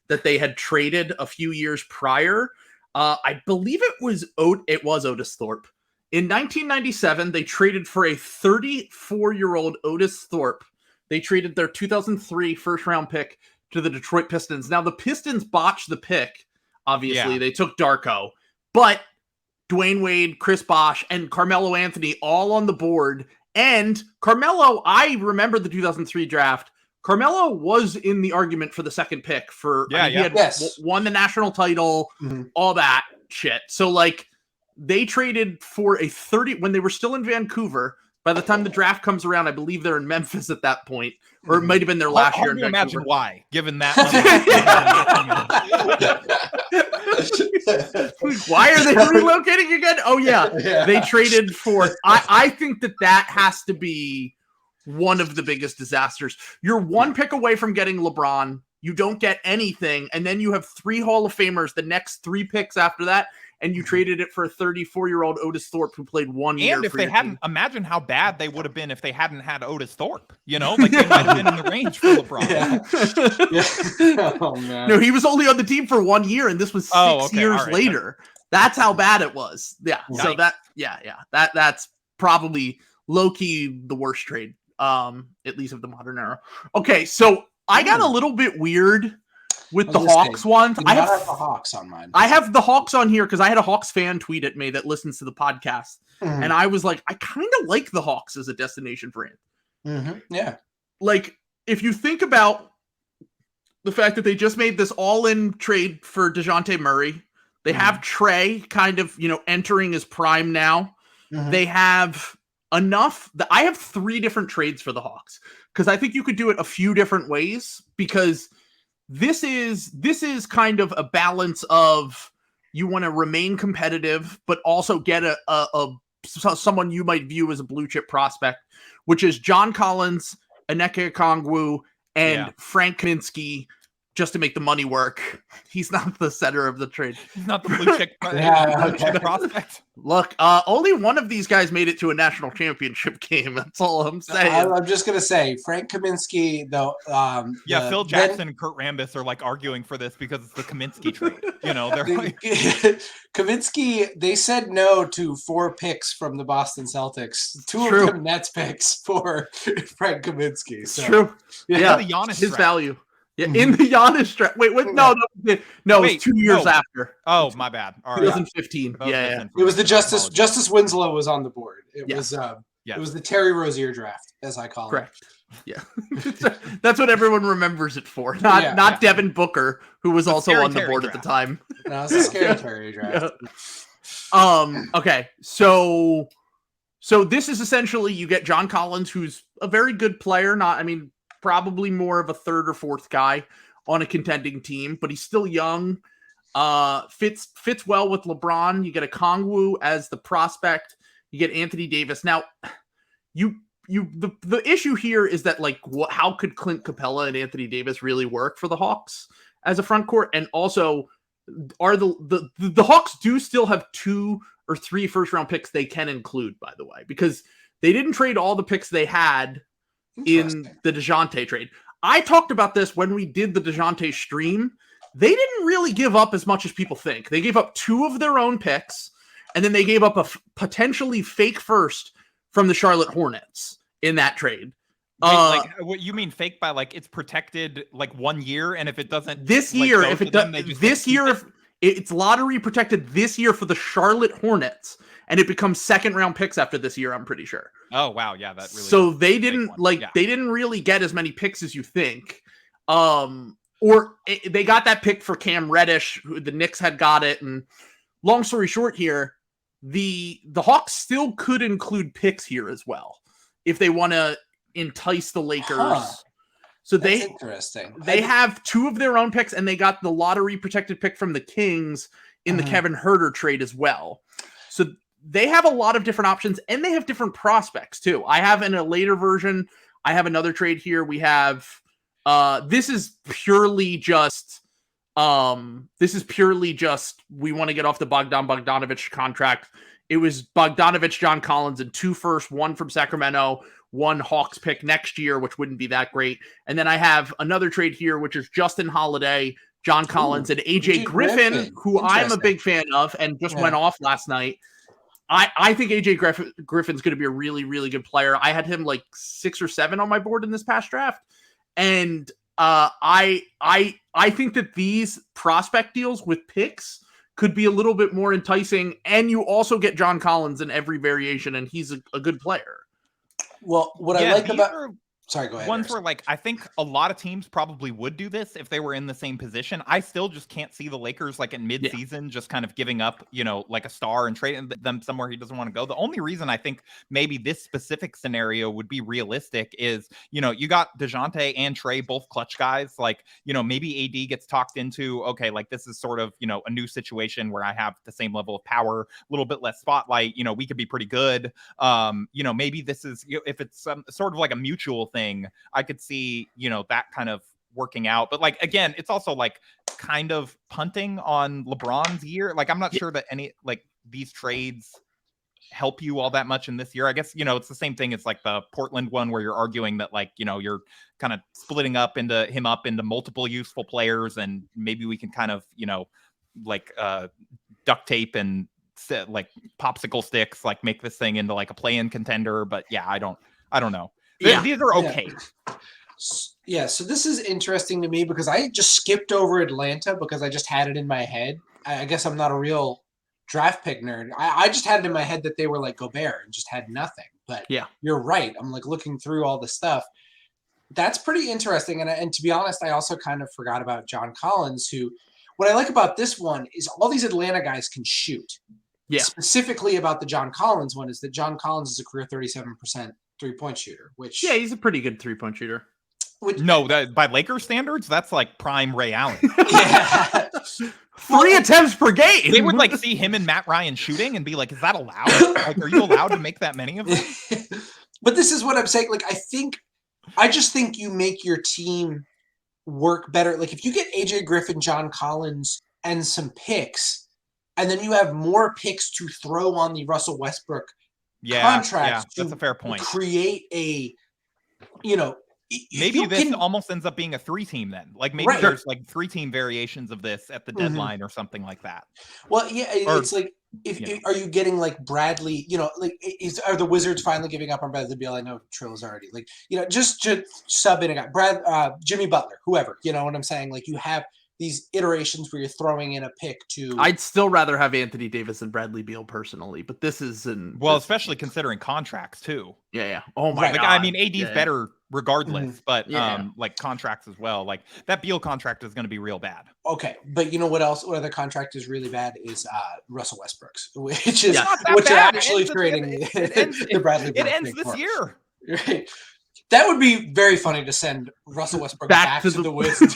that they had traded a few years prior. I believe it was Otis Thorpe. In 1997, they traded for a 34-year-old Otis Thorpe. They traded their 2003 first-round pick to the Detroit Pistons. Now, the Pistons botched the pick, obviously. Yeah. They took Darko. But Dwayne Wade, Chris Bosh, and Carmelo Anthony all on the board. And Carmelo, I remember the 2003 draft. Carmelo was in the argument for the second pick. He had won the national title, all that shit. So, like, they traded for a 30 when they were still in Vancouver. By the time the draft comes around, I believe they're in Memphis at that point, or it might have been their last year in Vancouver. Imagine why, given that. Why are they relocating again? Oh yeah. They traded for. I think that has to be one of the biggest disasters. You're one pick away from getting LeBron. You don't get anything, and then you have 3 Hall of Famers the next 3 picks after that. And you traded it for a 34-year-old Otis Thorpe who played 1 year. And if they hadn't, imagine how bad they would have been if they hadn't had Otis Thorpe. You know, like they might have been in the range for LeBron. Oh man! No, he was only on the team for 1 year, and this was 6 years later. That's how bad it was. Yeah. Nice. So that's probably low key the worst trade, at least of the modern era. Okay, so I got a little bit weird with the Hawks ones. I have the Hawks on mine. I have the Hawks on here because I had a Hawks fan tweet at me that listens to the podcast. And I was like, I kind of like the Hawks as a destination brand. Yeah. Like, if you think about the fact that they just made this all-in trade for DeJounte Murray, they have Trey kind of, entering his prime now. They have enough. I have 3 different trades for the Hawks because I think you could do it a few different ways because this is kind of a balance of you want to remain competitive, but also get someone you might view as a blue chip prospect, which is John Collins, Onyeka Okongwu, and Frank Kaminsky, just to make the money work. He's not the center of the trade. He's not the blue chip prospect. Look, only one of these guys made it to a national championship game. That's all I'm saying. I'm just going to say, Frank Kaminsky, though. Phil Jackson and Kurt Rambis are like arguing for this because it's the Kaminsky trade. They're like... Kaminsky, they said no to 4 picks from the Boston Celtics. 2 of them Nets picks for Frank Kaminsky. So, true. Yeah, the Giannis his value. Yeah, in the Giannis draft. Wait, what? No, it was 2 years after. Oh, my bad. All right. 2015. Yeah. It was the Justice Winslow was on the board. It was the Terry Rozier draft, as I call it. Correct. Yeah. That's what everyone remembers it for. Not Devin Booker, who was also on the board at the time. No, it's a scary Terry draft. Okay. So this is essentially you get John Collins, who's a very good player, probably more of a 3rd or 4th guy on a contending team, but he's still young. Fits well with LeBron. You get a Okongwu as the prospect. You get Anthony Davis. Now, the issue here is that how could Clint Capella and Anthony Davis really work for the Hawks as a front court? And also, are the Hawks do still have 2 or 3 first-round picks they can include, by the way, because they didn't trade all the picks they had in the DeJounte trade. I talked about this when we did the DeJounte stream. They didn't really give up as much as people think. They gave up 2 of their own picks, and then they gave up a potentially fake first from the Charlotte Hornets in that trade. Wait, like what you mean fake by like it's protected like 1 year, and if it doesn't this like, year, if it does this year, if it's lottery protected this year for the Charlotte Hornets, and it becomes 2nd-round picks after this year, I'm pretty sure. Oh wow, yeah, that really. So they didn't they didn't really get as many picks as you think. They got that pick for Cam Reddish, who the Knicks had got it, and long story short here, the Hawks still could include picks here as well if they want to entice the Lakers. So that's interesting. They have 2 of their own picks, and they got the lottery protected pick from the Kings in the Kevin Huerter trade as well. So they have a lot of different options, and they have different prospects too. I have in a later version, I have another trade here. We have this is purely just we want to get off the Bogdanovich contract. It was Bogdanovich, John Collins, and 2 firsts, 1 from Sacramento, 1 Hawks pick next year, which wouldn't be that great. And then I have another trade here, which is Justin Holiday, John Collins, and AJ Griffin, who I'm a big fan of and just went off last night. I think AJ Griffin's going to be a really, really good player. I had him like 6 or 7 on my board in this past draft. And I think that these prospect deals with picks could be a little bit more enticing. And you also get John Collins in every variation, and he's a good player. Well, what I like about... Sorry, go ahead. Ones where, like, I think a lot of teams probably would do this if they were in the same position. I still just can't see the Lakers, like, in mid-season just kind of giving up, you know, like a star and trading them somewhere he doesn't want to go. The only reason I think maybe this specific scenario would be realistic is, you know, you got DeJounte and Trey, both clutch guys. Like, you know, maybe AD gets talked into, okay, like, this is sort of, you know, a new situation where I have the same level of power, a little bit less spotlight. You know, we could be pretty good. You know, maybe this is, you know, if it's some sort of like a mutual thing, I could see, you know, that kind of working out. But like, again, it's also like kind of punting on LeBron's year. Like, I'm not sure that any, like, these trades help you all that much in this year. I guess, you know, it's the same thing as like the Portland one where you're arguing that, like, you know, you're kind of splitting up into multiple useful players, and maybe we can kind of, you know, like duct tape and like popsicle sticks, like make this thing into like a play-in contender. But yeah, I don't know. These are okay. Yeah, so this is interesting to me because I just skipped over Atlanta because I just had it in my head. I guess I'm not a real draft pick nerd. I just had it in my head that they were like Gobert and just had nothing. But yeah, you're right. I'm like looking through all the stuff. That's pretty interesting. And to be honest, I also kind of forgot about John Collins, who what I like about this one is all these Atlanta guys can shoot. Yeah. Specifically about the John Collins one is that John Collins is a career 37% three-point shooter, which he's a pretty good three-point shooter. No, that by Lakers standards, that's like prime Ray Allen. Yeah. 3 attempts per game. They would like see him and Matt Ryan shooting and be like, is that allowed? Like, are you allowed to make that many of them? But this is what I'm saying. Like, I just think you make your team work better. Like, if you get AJ Griffin, John Collins, and some picks, and then you have more picks to throw on the Russell Westbrook contract, that's a fair point. Create a, you know, maybe this almost ends up being a 3-team then. Like maybe there's like 3-team variations of this at the deadline or something like that. Well, yeah, it's like are you getting like Bradley? You know, like are the Wizards finally giving up on Bradley Beal? I know Trill is already like, you know, just sub in a guy, Jimmy Butler, whoever. You know what I'm saying? Like you have these iterations where you're throwing in a pick to. I'd still rather have Anthony Davis and Bradley Beal personally, but this is especially considering contracts too. Yeah. Oh my God. I mean, AD's better regardless, but like contracts as well. Like that Beal contract is going to be real bad. Okay, but you know what else? What other contract is really bad is Russell Westbrook's, which is are actually trading the Bradley Beal. It ends this year. Right. That would be very funny to send Russell Westbrook back to the Wizards.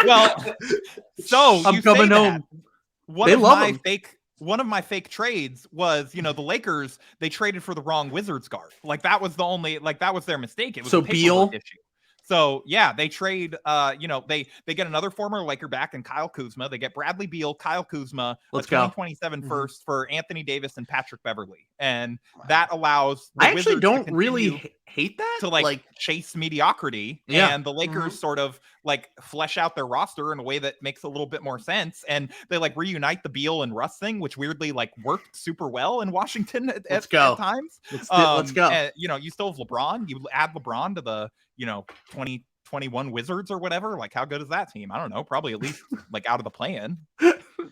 Well, so I'm coming home. One of my fake trades was, you know, the Lakers, they traded for the wrong Wizards guard. Like that was that was their mistake. It was so Beal issue. So yeah, they trade. They get another former Laker back in Kyle Kuzma. They get Bradley Beal, Kyle Kuzma, Let's a go. 2027 first for Anthony Davis and Patrick Beverley, and that allows the I actually Wizards don't to really hate that. to like chase mediocrity, and the Lakers sort of like flesh out their roster in a way that makes a little bit more sense, and they like reunite the Beal and Russ thing, which weirdly like worked super well in Washington at times. Let's go. And, you still have LeBron. You add LeBron to the 2021 Wizards or whatever. Like, how good is that team? I don't know. Probably at least like out of the play-in.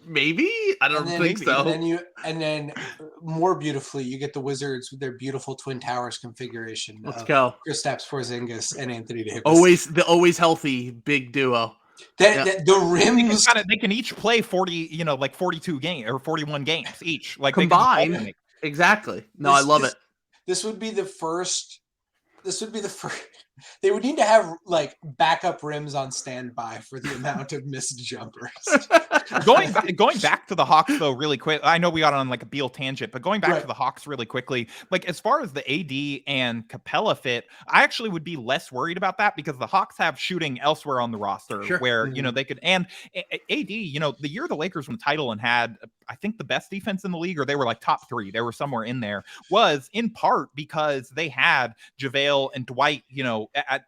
Maybe. I don't think so. And then more beautifully, you get the Wizards with their beautiful Twin Towers configuration. Let's go. Kristaps Porzingis and Anthony Davis. Always healthy big duo. The rims, they can each play 40, like 42 games or 41 games each, like combined. Exactly. No, I love it. This would be the first. They would need to have like backup rims on standby for the amount of missed jumpers. Going back to the Hawks though, really quick. I know we got on like a Beal tangent, but going back to the Hawks really quickly, like as far as the AD and Capella fit, I actually would be less worried about that because the Hawks have shooting elsewhere on the roster where they could. And AD, the year the Lakers won the title and had, I think, the best defense in the league, or they were like top 3, they were somewhere in there, was in part because they had JaVale and Dwight,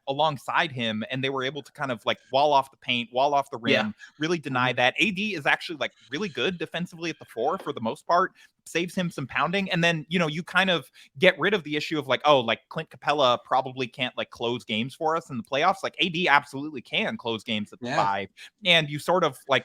alongside him, and they were able to kind of like wall off the paint, wall off the rim, really deny that. AD is actually like really good defensively at the 4 for the most part, saves him some pounding, and then you kind of get rid of the issue of like, oh, like Clint Capella probably can't like close games for us in the playoffs. Like AD absolutely can close games at the 5, and you sort of like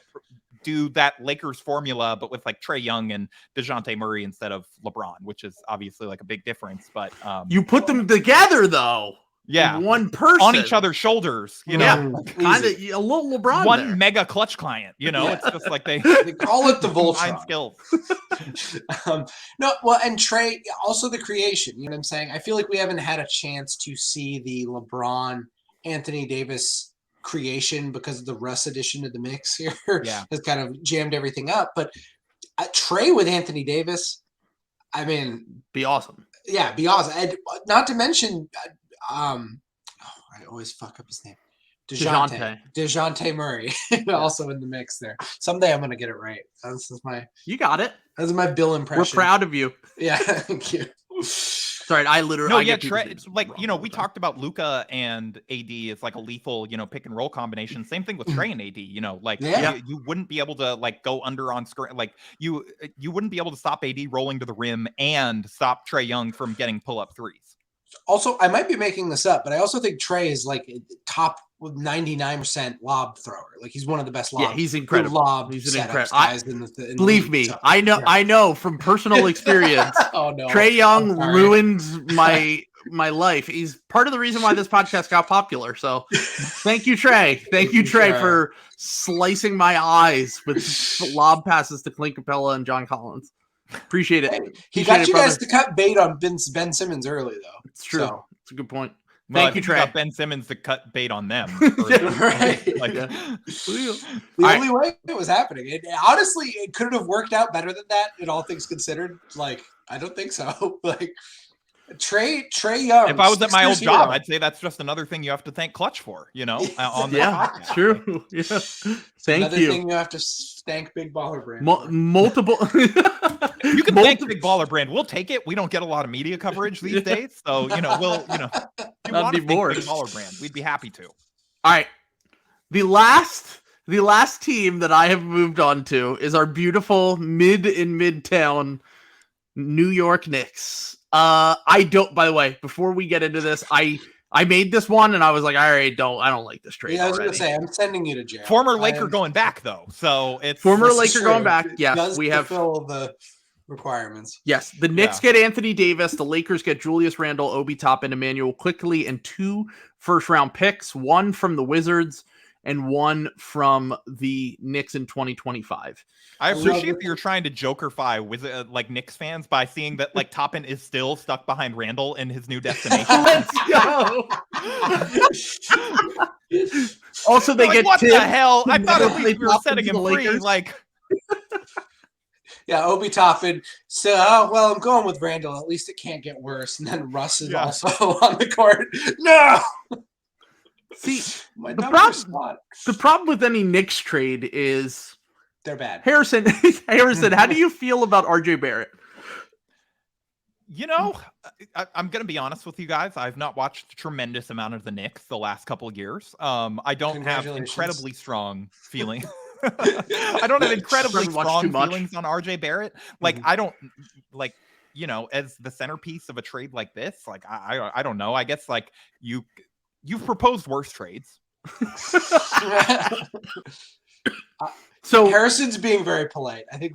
do that Lakers formula, but with like Trae Young and DeJounte Murray instead of LeBron, which is obviously like a big difference. But you put them together though. Yeah, one person on each other's shoulders, kind of a little LeBron. One there. mega clutch client, It's just like they call it the Voltron skills. And Trae also the creation. You know what I'm saying? I feel like we haven't had a chance to see the LeBron, Anthony Davis creation because of the Russ addition to the mix here. Has kind of jammed everything up. But Trae with Anthony Davis, I mean, be awesome. Yeah, be awesome. And not to mention. I always fuck up his name. DeJounte Murray, also in the mix there. Someday I'm gonna get it right. You got it. That's my Bill impression. We're proud of you. Yeah, thank you. Sorry, we talked about Luka and AD as like a lethal, pick and roll combination. Same thing with Trae and AD. You wouldn't be able to like go under on screen. Like you wouldn't be able to stop AD rolling to the rim and stop Trae Young from getting pull up threes. Also, I might be making this up, but I also think Trae is like top 99% lob thrower. Like he's one of the best lob. Yeah, he's incredible. Lob he's an incredible guys believe me, so, I know from personal experience. Oh no, Trae Young ruined my life. He's part of the reason why this podcast got popular. So, thank you, Trae. Thank you, Trae, for slicing my eyes with lob passes to Clint Capella and John Collins. Appreciate it. He got you guys to cut bait on Ben Simmons early, though. It's true. So. It's a good point. Thank you, Trae. Got Ben Simmons to cut bait on them. Right. The only way it was happening. Honestly, it couldn't have worked out better than that, in all things considered. Like, I don't think so. Like, Trae Young. If I was at my old job, I'd say that's just another thing you have to thank Klutch for, on the podcast. True. Yeah. Thank another you. Thing you have to thank Big Baller Brand. Multiple. You can thank Big Baller Brand. We'll take it. We don't get a lot of media coverage these days, so if you want to thank Big Baller Brand, we'd be happy to. All right. The last team that I have moved on to is our beautiful midtown New York Knicks. By the way, before we get into this, I made this one and I was like, I don't like this trade. Yeah, I was already. gonna say I'm sending you to jail. Former Laker going back though, so it's former Laker going back. Yes, we have fulfill the requirements. Yes, the Knicks get Anthony Davis, the Lakers get Julius Randle, Obi Toppin, Emmanuel Quickley, and 2 first-round picks, 1 from the Wizards and 1 from the Knicks in 2025. I appreciate that you're trying to jokerify with like Knicks fans by seeing that like Toppin is still stuck behind Randall in his new destination. Let's go. Also, they get what Tim, the hell? I thought at least we were setting him free. Like, yeah, Obi Toppin. So, I'm going with Randall. At least it can't get worse. And then Russ is also on the court. No. See, My the numbers problem, the problem with any Knicks trade is they're bad. Harrison, how do you feel about RJ Barrett? You know, I'm going to be honest with you guys. I've not watched a tremendous amount of the Knicks the last couple of years. I don't have incredibly strong feelings. I don't have incredibly strong feelings on RJ Barrett. Like, I don't like, you know, as the centerpiece of a trade like this. Like, I don't know. I guess like you've proposed worse trades. So Harrison's being very polite. I think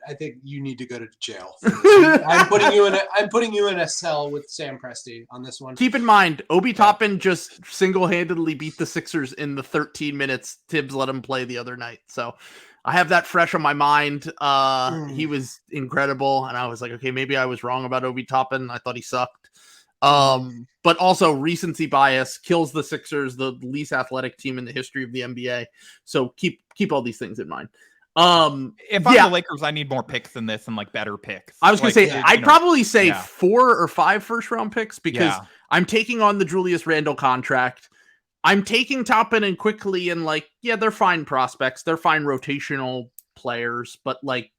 I think you need to go to jail. I'm putting you in a cell with Sam Presti on this one. Keep in mind, Obi Toppin just single-handedly beat the Sixers in the 13 minutes Tibbs let him play the other night. So I have that fresh on my mind. He was incredible, and I was like, okay, maybe I was wrong about Obi Toppin. I thought he sucked. But also recency bias kills the Sixers, the least athletic team in the history of the NBA. So keep all these things in mind. If I'm the Lakers, I need more picks than this and like better picks. I was going to say, I'd probably say 4 or 5 first-round picks because I'm taking on the Julius Randle contract. I'm taking Toppin and Quickly and like, they're fine prospects. They're fine rotational players, but like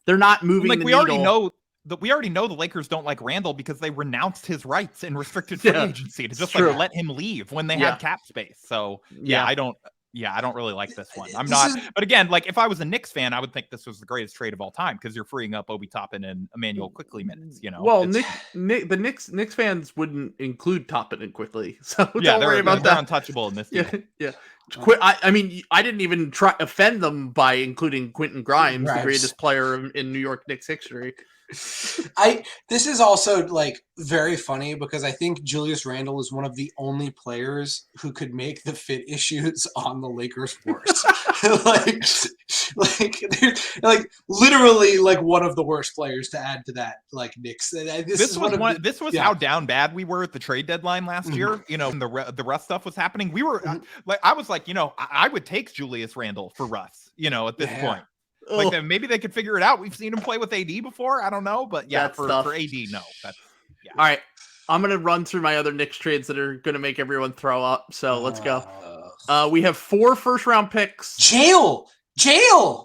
they're not moving the needle. We already know the Lakers don't like Randall because they renounced his rights in restricted free agency to just like let him leave when they had cap space. So I don't really like this one. But again, like if I was a Knicks fan, I would think this was the greatest trade of all time because you're freeing up Obi Toppin and Emmanuel Quickly minutes. You know, well, the Knicks fans wouldn't include Toppin and Quickly, so don't worry about that. They're untouchable in this deal. Yeah. I mean, I didn't even try to offend them by including Quentin Grimes, the greatest player in New York Knicks history. This is also like very funny because I think Julius Randle is one of the only players who could make the fit issues on the Lakers worse. like literally like one of the worst players to add to that like Knicks. This was how down bad we were at the trade deadline last year. You know, when the Russ stuff was happening. We were I was like, you know, I would take Julius Randle for Russ. You know, at this point. Like then maybe they could figure it out. We've seen him play with AD before. I don't know, but for AD, no. All right, I'm gonna run through my other Knicks trades that are gonna make everyone throw up. So let's go. We have 4 first-round picks. Jail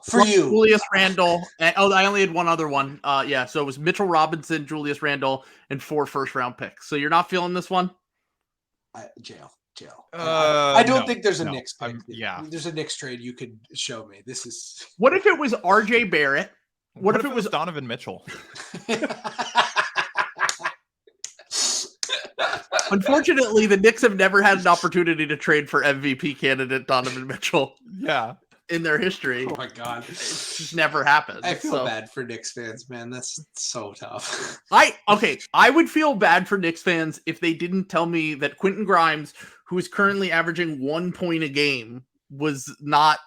for you, Julius Randle. I only had one other one. So it was Mitchell Robinson, Julius Randle, and 4 first-round picks. So you're not feeling this one? Jail. I don't think there's a Knicks pick. There's a Knicks trade you could show me. This is. What if it was RJ Barrett? What if it was Donovan Mitchell? Unfortunately, the Knicks have never had an opportunity to trade for MVP candidate Donovan Mitchell. In their history. Oh my God. It's just never happened. I feel bad for Knicks fans, man. That's so tough. I would feel bad for Knicks fans if they didn't tell me that Quentin Grimes, who is currently averaging 1 point a game, was not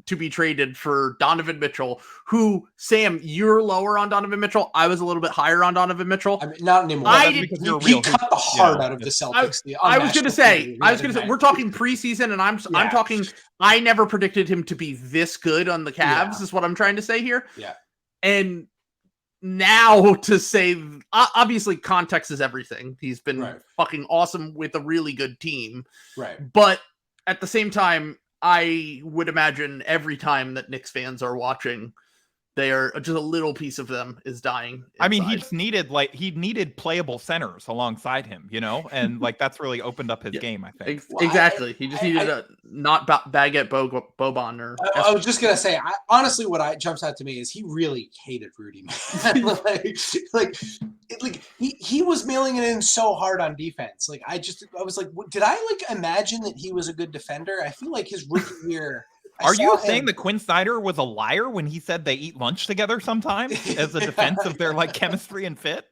to be traded for Donovan Mitchell, who, Sam, you're lower on Donovan Mitchell. I was a little bit higher on Donovan Mitchell. I mean, not anymore. He cut the heart out of the Celtics. I was going to say, we're talking preseason, and I'm talking, I never predicted him to be this good on the Cavs, is what I'm trying to say here. Yeah. And now to say, obviously context is everything. He's been fucking awesome with a really good team. Right. But at the same time, I would imagine every time that Knicks fans are watching, they are just a little piece of them is dying inside. I mean, he needed playable centers alongside him, you know, and like that's really opened up his game. I think exactly. He just needed a not Baguette Boban or. I was just gonna say, honestly, what jumps out to me is he really hated Rudy, man. he was mailing it in so hard on defense. Like I was like, did I like imagine that he was a good defender? I feel like his rookie year. Are you saying that Quinn Snyder was a liar when he said they eat lunch together sometimes as a defense of their like chemistry and fit?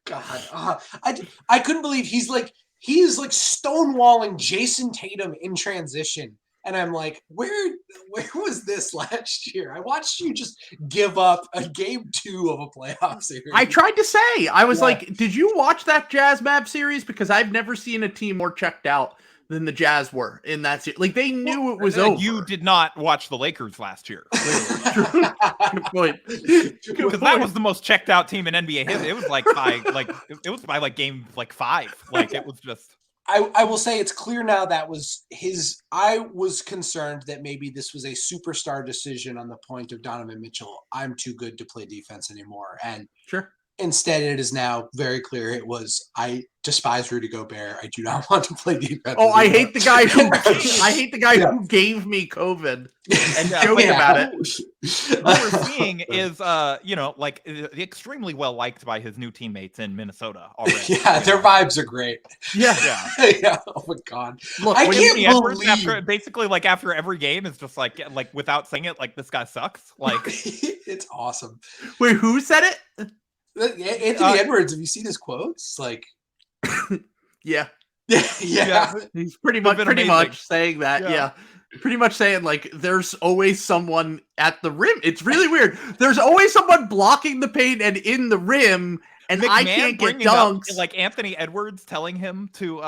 God, I couldn't believe he is like stonewalling Jason Tatum in transition. And I'm like, where was this last year? I watched you just give up a game 2 of a playoff series. I tried to say, I was like, did you watch that Jazz Mavs series? Because I've never seen a team more checked out than the Jazz were in that series. Like they knew it was over. You did not watch the Lakers last year. Good point. Because that was the most checked out team in NBA history. It was like by game 5. Like it was just. I will say it's clear now that was his. I was concerned that maybe this was a superstar decision on the point of Donovan Mitchell. I'm too good to play defense anymore. And Sure. instead, it is now very clear it was, I despise Rudy Gobert. I do not want to play defense. Oh, anymore. I hate the guy who gave me COVID and joking about it. What we're seeing is, like extremely well liked by his new teammates in Minnesota already. Yeah, their vibes are great. Yeah. Yeah. Oh my God. Look, I can't Edwards believe after every game is just like without saying it, like this guy sucks. Like it's awesome. Wait, who said it? Anthony Edwards, have you seen his quotes? Like, yeah. Yeah. He's pretty much saying that. Yeah. Pretty much saying like there's always someone at the rim. It's really weird. There's always someone blocking the paint and in the rim, and I can't get dunks. Like Anthony Edwards telling him to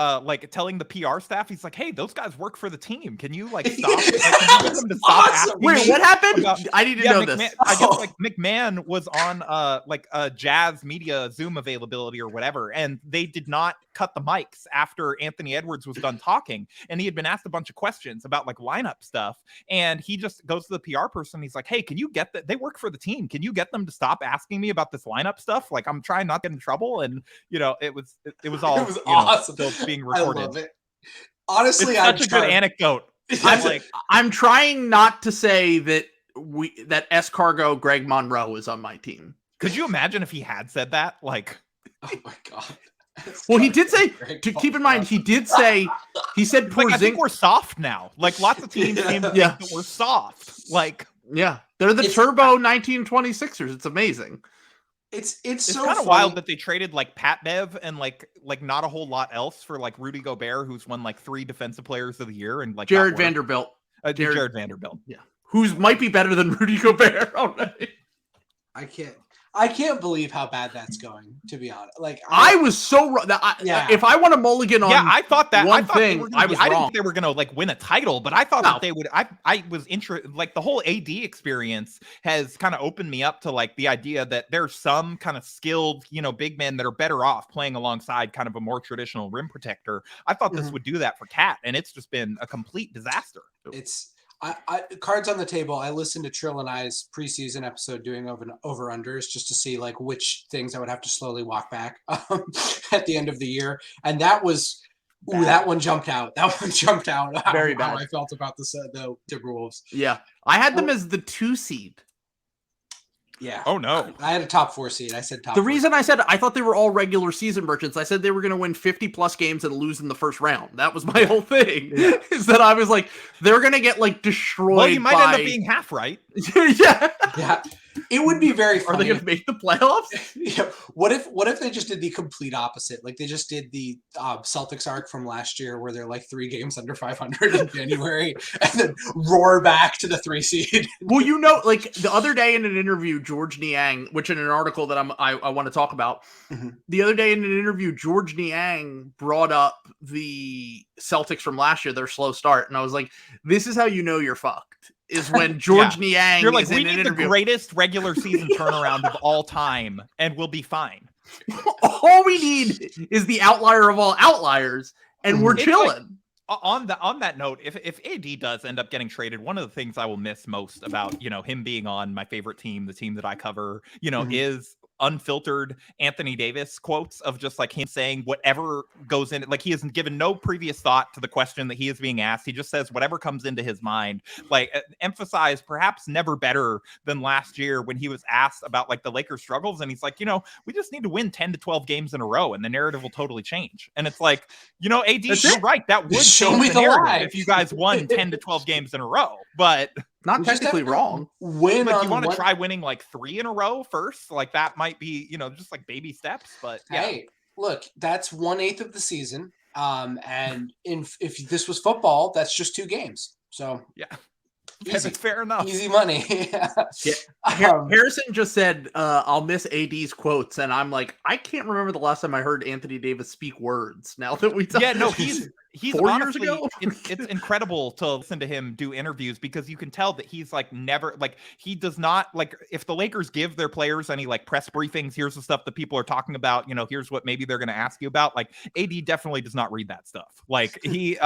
telling the PR staff, he's like, "Hey, those guys work for the team. Can you stop? Can you get them to stop asking Wait, what happened? I need to know this. I guess McMahon was on a Jazz media Zoom availability or whatever, and they did not cut the mics after Anthony Edwards was done talking, and he had been asked a bunch of questions about lineup stuff, and he just goes to the PR person. He's like, "Hey, can you get that? They work for the team. Can you get them to stop asking me about this lineup stuff? Like, I'm trying not to get in trouble." And it was all awesome. Still being recorded. I love it. Honestly, it's such a good anecdote. I'm trying not to say that Escargo Greg Monroe is on my team. Could you imagine if he had said that? Like, oh my God. Well, he did say, keep in mind, he said I think we're soft now. Like, lots of teams seem to think that we're soft. Like, yeah, they're the Turbo 1926ers. It's amazing. It's so kind of wild that they traded Pat Bev and like not a whole lot else for Rudy Gobert, who's won 3 defensive players of the year, and Jared Vanderbilt. Jared Vanderbilt. Yeah. Who's might be better than Rudy Gobert already. I can't believe how bad that's going, to be honest. I was so wrong. If I want a mulligan on I thought that one thing, I was wrong. I didn't think they were gonna win a title, but I thought that they would. I was interested. The whole AD experience has kind of opened me up to the idea that there's some kind of skilled, big men that are better off playing alongside kind of a more traditional rim protector. I thought this would do that for Cat, and it's just been a complete disaster. It's cards on the table. I listened to Trill and I's preseason episode doing over-unders just to see which things I would have to slowly walk back at the end of the year. And that was, that one jumped out. That one jumped out. Very bad. How I felt about the Timberwolves. Yeah. I had them as the 2 seed. Yeah. Oh no. I had a top 4 seed. I said top. The reason I said I thought they were all regular season merchants, I said they were going to win 50 plus games and lose in the first round. That was my whole thing. Yeah. Is that I was like, they're going to get destroyed. Well, you might end up being half right. Yeah. It would be very funny. Are they going to make the playoffs? Yeah. What if they just did the complete opposite? They just did the Celtics arc from last year where they're 3 games under 500 in January and then roar back to the 3 seed. Well, the other day in an interview, George Niang, which in an article that I want to talk about, the other day in an interview, George Niang brought up the Celtics from last year, their slow start. And I was like, this is how you know you're fucked. Is when George Niang You're is in we an need interview. The greatest regular season turnaround of all time, and we'll be fine. All we need is the outlier of all outliers, and we're chilling. On that note, if AD does end up getting traded, one of the things I will miss most about him being on my favorite team, the team that I cover, is unfiltered Anthony Davis quotes of just him saying whatever goes in. He hasn't given no previous thought to the question that he is being asked. He just says whatever comes into his mind. Emphasize perhaps never better than last year when he was asked about the Lakers struggles, and he's like, we just need to win 10 to 12 games in a row, and the narrative will totally change. And it's AD, you're right. That would show change me the the narrative lie if you guys won 10 to 12 games in a row, but. Not technically wrong. Win you want to try winning 3 in a row first? That might be, just baby steps. But yeah. Hey, look, that's 1/8 of the season. And if this was football, that's just 2 games. So yeah, easy, it's fair enough. Easy money. Harrison just said, "I'll miss AD's quotes," and I'm like, I can't remember the last time I heard Anthony Davis speak words. Now that we talk, yeah, no, he's he's 4 years honestly, ago. it's incredible to listen to him do interviews because you can tell that he's like never like he does not like if the Lakers give their players any like press briefings, here's the stuff that people are talking about, here's what maybe they're going to ask you about. Like AD definitely does not read that stuff. Like he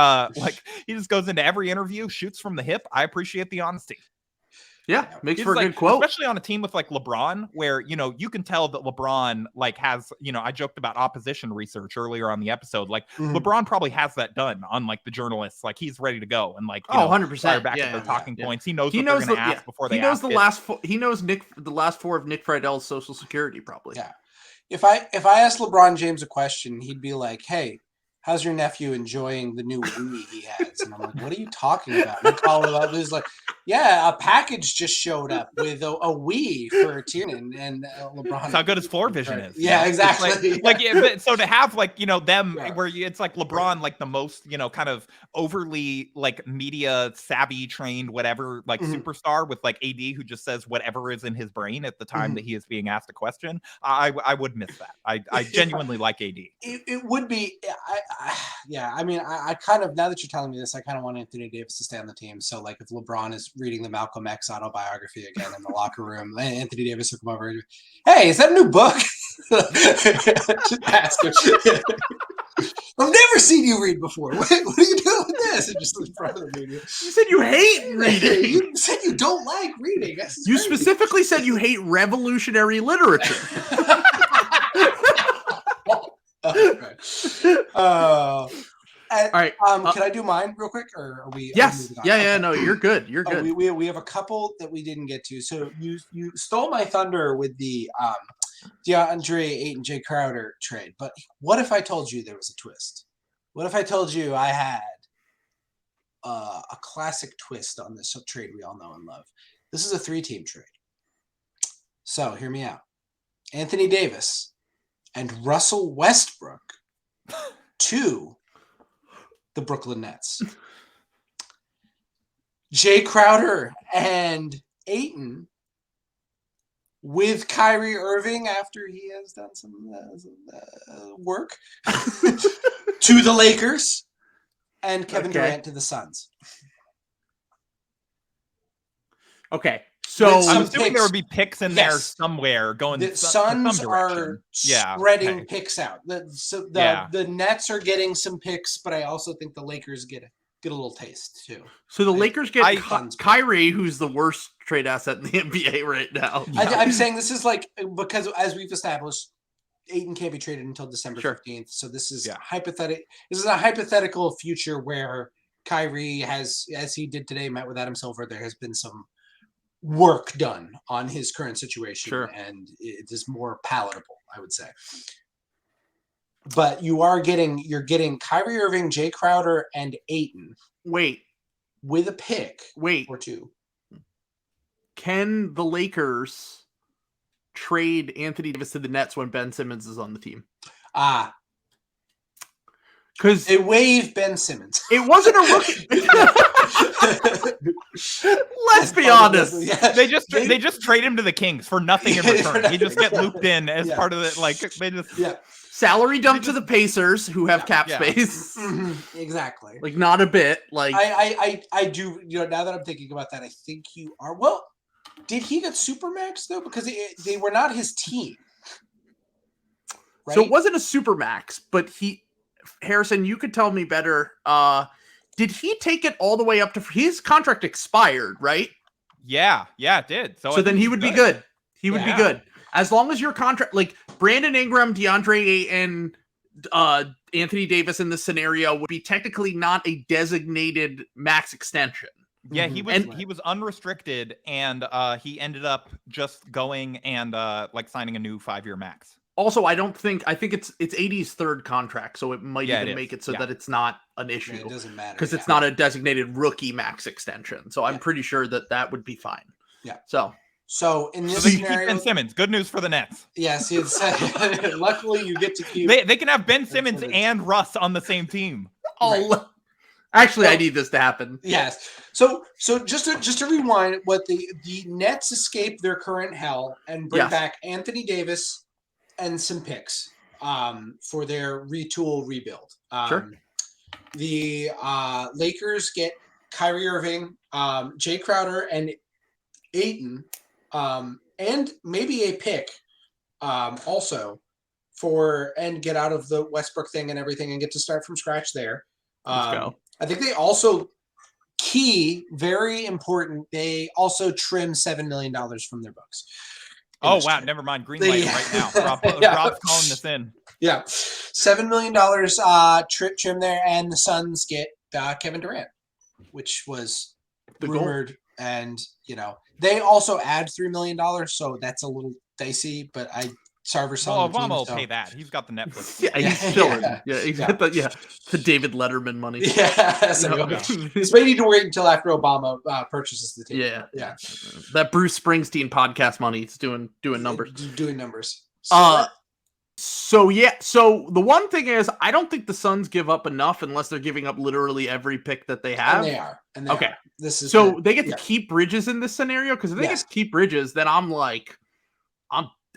just goes into every interview, shoots from the hip. I appreciate the honesty. Yeah, makes He's for a like, good quote. especially on a team with like LeBron, where you can tell that LeBron like has I joked about opposition research earlier on the episode. Like LeBron probably has that done on like the journalists. Like he's ready to go and like 100%. fire back at their talking points. He knows what they're going to ask before they. He knows ask the it. last. He knows the last 4 of Nick Friedell's Social Security probably. Yeah. If I asked LeBron James a question, he'd be like, "Hey, how's your nephew enjoying the new Wii he has?" And I'm like, "What are you talking about?" And I call it up. It was like, "Yeah, a package just showed up with a Wii for Tiernan." And LeBron. That's how good his floor vision is. Yeah, exactly. But so to have like them where it's like LeBron like the most kind of overly like media savvy trained whatever like superstar with like AD who just says whatever is in his brain at the time that he is being asked a question. I would miss that. I genuinely like AD. It would be. I mean, I kind of, now that you're telling me this, I kind of want Anthony Davis to stay on the team. So, like, if LeBron is reading the Malcolm X autobiography again in the locker room, Anthony Davis will come over and, "Hey, is that a new book?" Just ask him. "I've never seen you read before. What are you doing with this?" And just in front of the media. You said you hate reading. You said you don't like reading. You specifically said you hate revolutionary literature. All right. Can I do mine real quick, or are we? Yes. Yeah. Okay. No, you're good. You're good. We have a couple that we didn't get to. So you stole my thunder with the DeAndre Ayton Jay Crowder trade. But what if I told you there was a twist? What if I told you I had a classic twist on this trade we all know and love? This is a 3-team trade. So hear me out. Anthony Davis and Russell Westbrook to the Brooklyn Nets. Jay Crowder and Ayton with Kyrie Irving after he has done some work to the Lakers, and Kevin Durant to the Suns. Okay. So I'm assuming there would be picks in there somewhere going. The Suns are spreading picks out. The Nets are getting some picks, but I also think the Lakers get a little taste too. So the Lakers get Kyrie, who's the worst trade asset in the NBA right now. I'm saying this is like, because as we've established, Ayton can't be traded until December 15th. So this is hypothetical. This is a hypothetical future where Kyrie has, as he did today, met with Adam Silver. There has been some work done on his current situation, and it is more palatable, I would say. But you're getting Kyrie Irving, Jay Crowder, and Ayton. With a pick. Or 2. Can the Lakers trade Anthony Davis to the Nets when Ben Simmons is on the team? Because they waived Ben Simmons. It wasn't a rookie. Let's be honest. They just trade him to the Kings for nothing in return. He just get looped in as part of it. Like they just salary dump to the Pacers, who have cap space. Exactly. Like not a bit. Like I do. Now that I'm thinking about that, I think you are. Well, did he get Supermax though? Because they were not his team. Right? So it wasn't a Supermax, but Harrison, you could tell me better. Did he take it all the way up to his contract expired, right? Yeah, it did. So then he would be good. He would be good. As long as your contract, like Brandon Ingram, DeAndre and Anthony Davis in this scenario would be technically not a designated max extension. Yeah, he was unrestricted, and he ended up just going and like signing a new 5-year max. Also, I think it's AD's 3rd contract, so it might even make it so that it's not an issue. It doesn't matter because it's not a designated rookie max extension. So I'm pretty sure that would be fine. Yeah. So in this scenario, keep Ben Simmons. Good news for the Nets. Yes, luckily you get to keep. They can have Ben Simmons and Russ on the same team. Actually, I need this to happen. Yes. So just to rewind, what the Nets escape their current hell and bring back Anthony Davis and some picks for their rebuild. the Lakers get Kyrie Irving, Jay Crowder, and Ayton, and maybe a pick also and get out of the Westbrook thing and everything and get to start from scratch there. Let's go. I think they also very important. They also trim $7 million from their books. Oh wow! Never mind. Green light right now. Rob's calling this in. Yeah, $7 million trim there, and the Suns get Kevin Durant, which was rumored, and they also add $3 million, so that's a little dicey. But Obama will pay that. He's got the Netflix. He's chilling. He's got the David Letterman money. Yeah, so he's waiting to wait until after Obama purchases the team. Yeah. That Bruce Springsteen podcast money. It's doing numbers. Doing numbers. So the one thing is, I don't think the Suns give up enough unless they're giving up literally every pick that they have. And they are. Okay. This is they get to keep Bridges in this scenario, because if they get to keep Bridges, then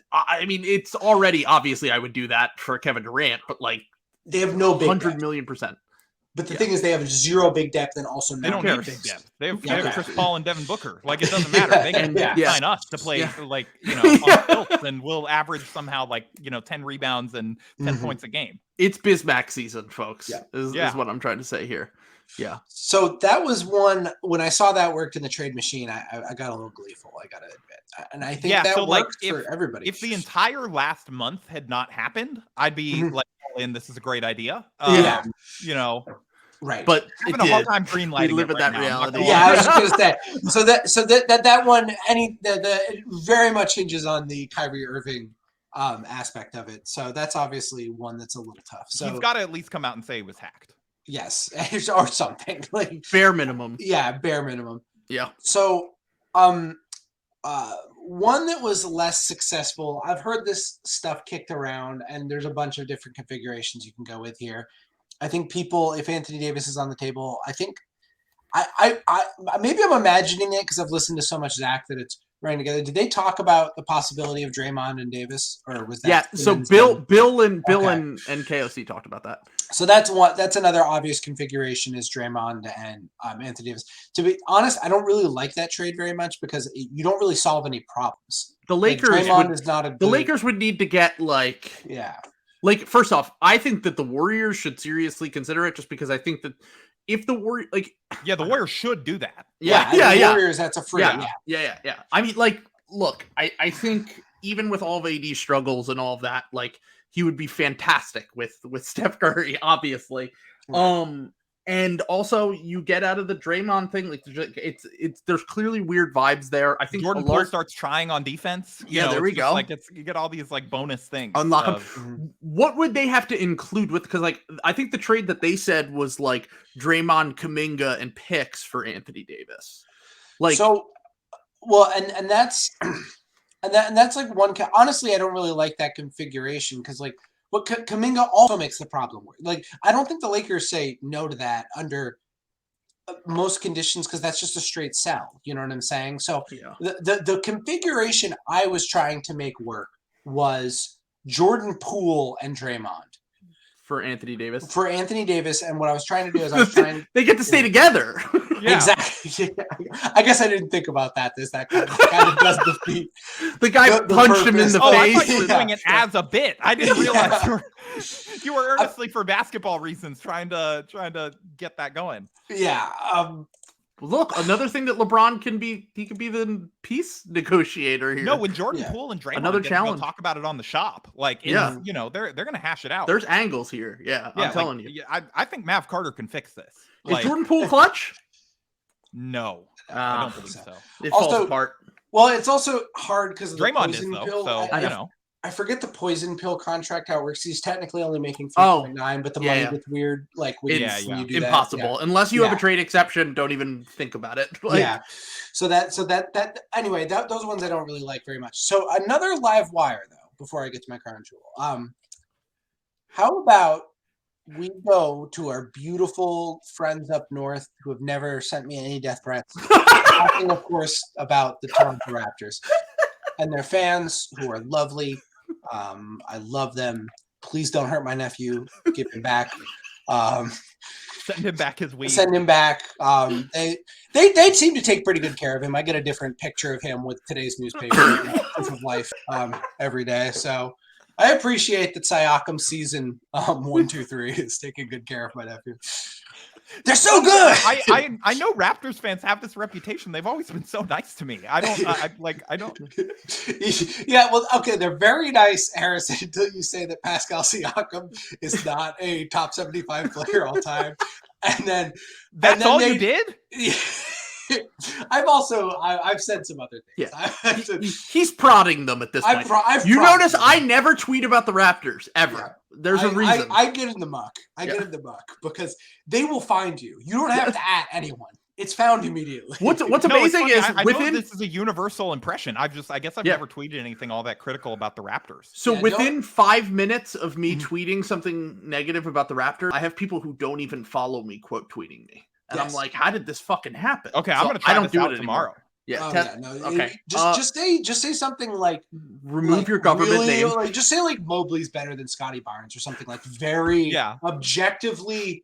I mean, it's already obviously I would do that for Kevin Durant, but they have no big 100 million %. But the thing is, they have zero big depth and also they don't need big depth. They have Chris Paul and Devin Booker. It doesn't matter. They can sign us to play on stilts, and we'll average somehow 10 rebounds and 10 points a game. It's Bismack season, folks. Is what I'm trying to say here. Yeah. So that was one, when I saw that worked in the trade machine, I got a little gleeful, I got to admit. And I think that works for everybody. If the entire last month had not happened, I'd be this is a great idea. Right. But having a hard time green lighting. We live in that reality. Yeah, I was just going to say. So that one, it very much hinges on the Kyrie Irving aspect of it. So that's obviously one that's a little tough. So he's got to at least come out and say it was hacked. Yes, or something bare minimum. Yeah, bare minimum. Yeah. So, one that was less successful. I've heard this stuff kicked around, and there's a bunch of different configurations you can go with here. I think if Anthony Davis is on the table, I think I maybe I'm imagining it because I've listened to so much Zach that it's running together. Did they talk about the possibility of Draymond and Davis, or was that? Yeah. So Bill and KOC talked about that. So that's another obvious configuration is Draymond and Anthony Davis. To be honest, I don't really like that trade very much because you don't really solve any problems. The Lakers Lakers would need to get first off, I think that the Warriors should seriously consider it, just because I think that if the Warriors the Warriors should do that. The Warriors, that's a free. Yeah. I mean, look, I think even with all of AD's struggles and all of that, he would be fantastic with Steph Curry, obviously. Right. And also you get out of the Draymond thing. It's there's clearly weird vibes there. I think Jordan Poole starts trying on defense. There we go. You get all these bonus things. Unlock them. What would they have to include with? Because I think the trade that they said was Draymond, Kuminga, and picks for Anthony Davis. And that's. And that's one. Honestly, I don't really like that configuration because, what Kuminga also makes the problem work. I don't think the Lakers say no to that under most conditions because that's just a straight sell. You know what I'm saying? So the configuration I was trying to make work was Jordan Poole and Draymond. For Anthony Davis. And what I was trying to do is they get to stay together. Yeah. Exactly. I guess I didn't think about that. That kind of does defeat. The guy punched him in the face. I thought you were doing it as a bit. I didn't realize you were earnestly for basketball reasons trying to get that going. Yeah. Look, another thing that LeBron can be, he could be the peace negotiator here. No, when Jordan Poole and Draymond another challenge. Talk about it on the shop, they're going to hash it out. There's angles here. Yeah, I'm telling you. I think Mav Carter can fix this. Is Jordan Poole clutch? No, I don't believe so. It falls apart. Well, it's also hard because Draymond is though. I forget the poison pill contract how it works. He's technically only making 3.9, but the money gets weird. When you do impossible that. Unless you have a trade exception. Don't even think about it. So that anyway. Those ones I don't really like very much. So another live wire though. Before I get to my crown jewel, how about we go to our beautiful friends up north who have never sent me any death threats? Talking, of course, about the Toronto Raptors and their fans who are lovely. I love them. Please don't hurt my nephew. Give him back. Send him back his weed. Send him back. They seem to take pretty good care of him. I get a different picture of him with today's newspaper, Proof of Life, every day. So I appreciate that Siakam season 1, 2, 3 is taking good care of my nephew. They're so good. I know Raptors fans have this reputation. They've always been so nice to me. I don't. Yeah, well, okay, they're very nice, Harrison, until you say that Pascal Siakam is not a top 75 player all time, and then all you did. I've said some other things. Yeah. He's prodding them at this point. You notice I never tweet about the Raptors ever. Yeah. There's a reason. I get in the muck. Get in the muck because they will find you. You don't have to at anyone. It's found immediately. What's amazing is I know this is a universal impression. I guess I've never tweeted anything all that critical about the Raptors. So within 5 minutes of me tweeting something negative about the Raptors, I have people who don't even follow me quote tweeting me. And I'm like, how did this fucking happen? Okay, I'm gonna try this out tomorrow. Yeah. Okay. Just say something like remove your government name. Like, just say like Mobley's better than Scotty Barnes or something like very objectively.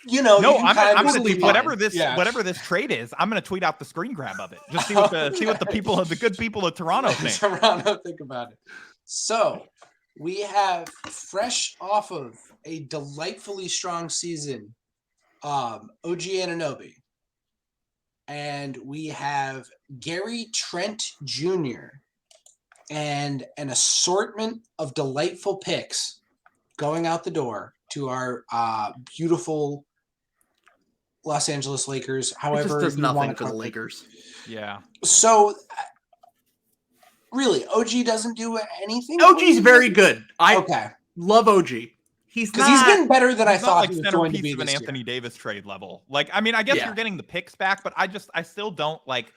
No, I'm gonna tweet whatever this trade is. I'm gonna tweet out the screen grab of it. Just see what the good people of Toronto think. Toronto think about it. So we have fresh off of a delightfully strong season. OG Anunoby, and we have Gary Trent Jr. and an assortment of delightful picks going out the door to our beautiful Los Angeles Lakers. However, it just does nothing for the Lakers. Yeah. So really, OG doesn't do anything. OG's very good. I love OG. He's been better than I thought he was going to be of an this Anthony year. Davis trade level. Like, I mean, I guess you're getting the picks back, but I still don't like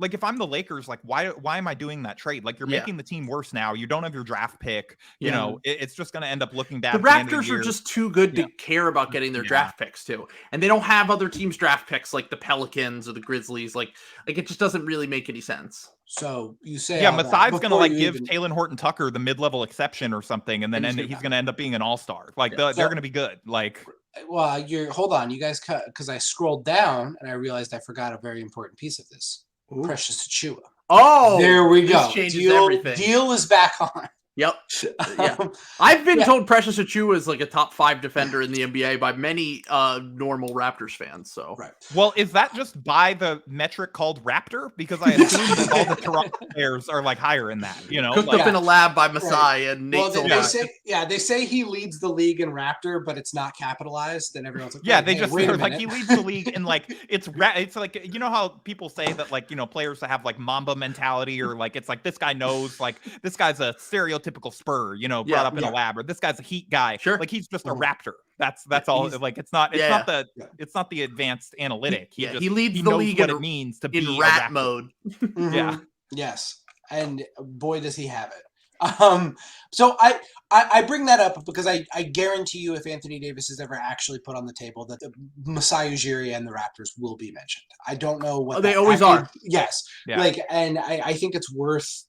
if I'm the Lakers, like why am I doing that trade? Like you're making the team worse now. You don't have your draft pick. You know, it's just going to end up looking bad. The Raptors are just too good to care about getting their draft picks too. And they don't have other teams' draft picks like the Pelicans or the Grizzlies. Like it just doesn't really make any sense. So you say, Masai's going to give Talen Horton-Tucker the mid-level exception or something, and then he's going to end up being an all-star. Like they're going to be good. Like, well, hold on, you guys cut because I scrolled down and I realized I forgot a very important piece of this. Ooh. Precious Achiuwa. Oh, there we go. Everything. Deal is back on. Yep. Yeah. I've been told Precious Achiuwa is like a top 5 defender in the NBA by many normal Raptors fans. So, well, is that just by the metric called Raptor? Because I assume that all the Toronto players are like higher in that. Cooked up in a lab by Masai and Nate. Well, they say he leads the league in Raptor, but it's not capitalized. Then everyone's like, they just say like he leads the league in like it's like how people say that like players that have like Mamba mentality or like it's like this guy knows like this guy's a stereotypical Spur, brought up in a lab, or this guy's a Heat guy. Sure. Like he's just a Raptor. That's all. Like it's not the advanced analytic. He leads the league what it means to be in rat mode. Yeah. Yes. And boy, does he have it. So I bring that up because I guarantee you if Anthony Davis is ever actually put on the table that the Masai Ujiri and the Raptors will be mentioned. I don't know what they always are. Yes. Yeah. Like, and I think it's worth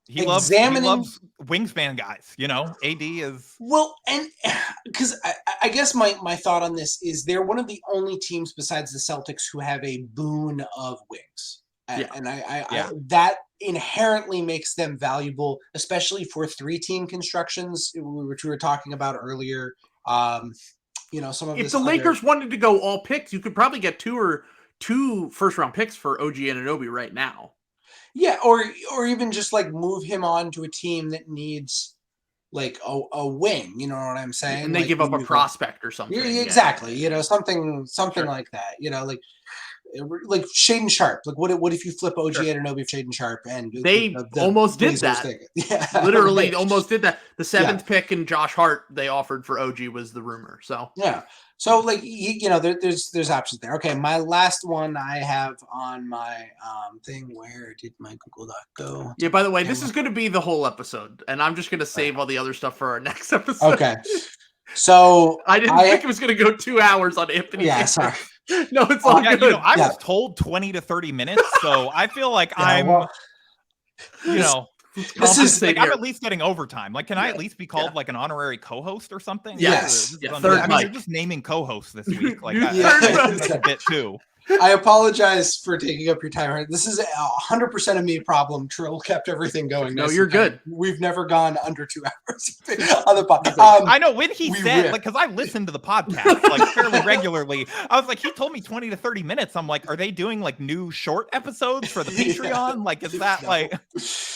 He loves wingspan guys, AD is and because I guess my thought on this is they're one of the only teams besides the Celtics who have a boon of wings, and I that inherently makes them valuable, especially for 3-team constructions, which we were talking about earlier. Some of if the Lakers wanted to go all picks, you could probably get two first-round picks for OG Anunoby right now. Yeah, or even just like move him on to a team that needs like a wing, you know what I'm saying? And they like, give up a prospect or something. Yeah, exactly. Something like that. Like Shaden Sharp. Like what if you flip OG Anunoby for Shaden Sharp and they almost did that. Yeah. Literally almost did that. The 7th pick and Josh Hart they offered for OG was the rumor. So yeah. So like there's options there. Okay, my last one I have on my thing. Where did my Google Doc go? Yeah, by the way, this is going to be the whole episode, and I'm just going to save all the other stuff for our next episode. Okay. So I didn't think it was going to go 2 hours on Anthony. Yeah, sorry. No, it's all good. I was told 20 to 30 minutes, so I feel like This is like, I'm at least getting overtime. Like, can I at least be called like an honorary co-host or something? Yes. Third I mean, you're just naming co-hosts this week. Like, that's a bit too. I apologize for taking up your time. This is 100% of me problem. Trill kept everything going. No, you're good. We've never gone under 2 hours on the podcast. I know when he said, like, because I listened to the podcast like fairly regularly. I was like, he told me 20 to 30 minutes. I'm like, are they doing like new short episodes for the Patreon? Like, is that like?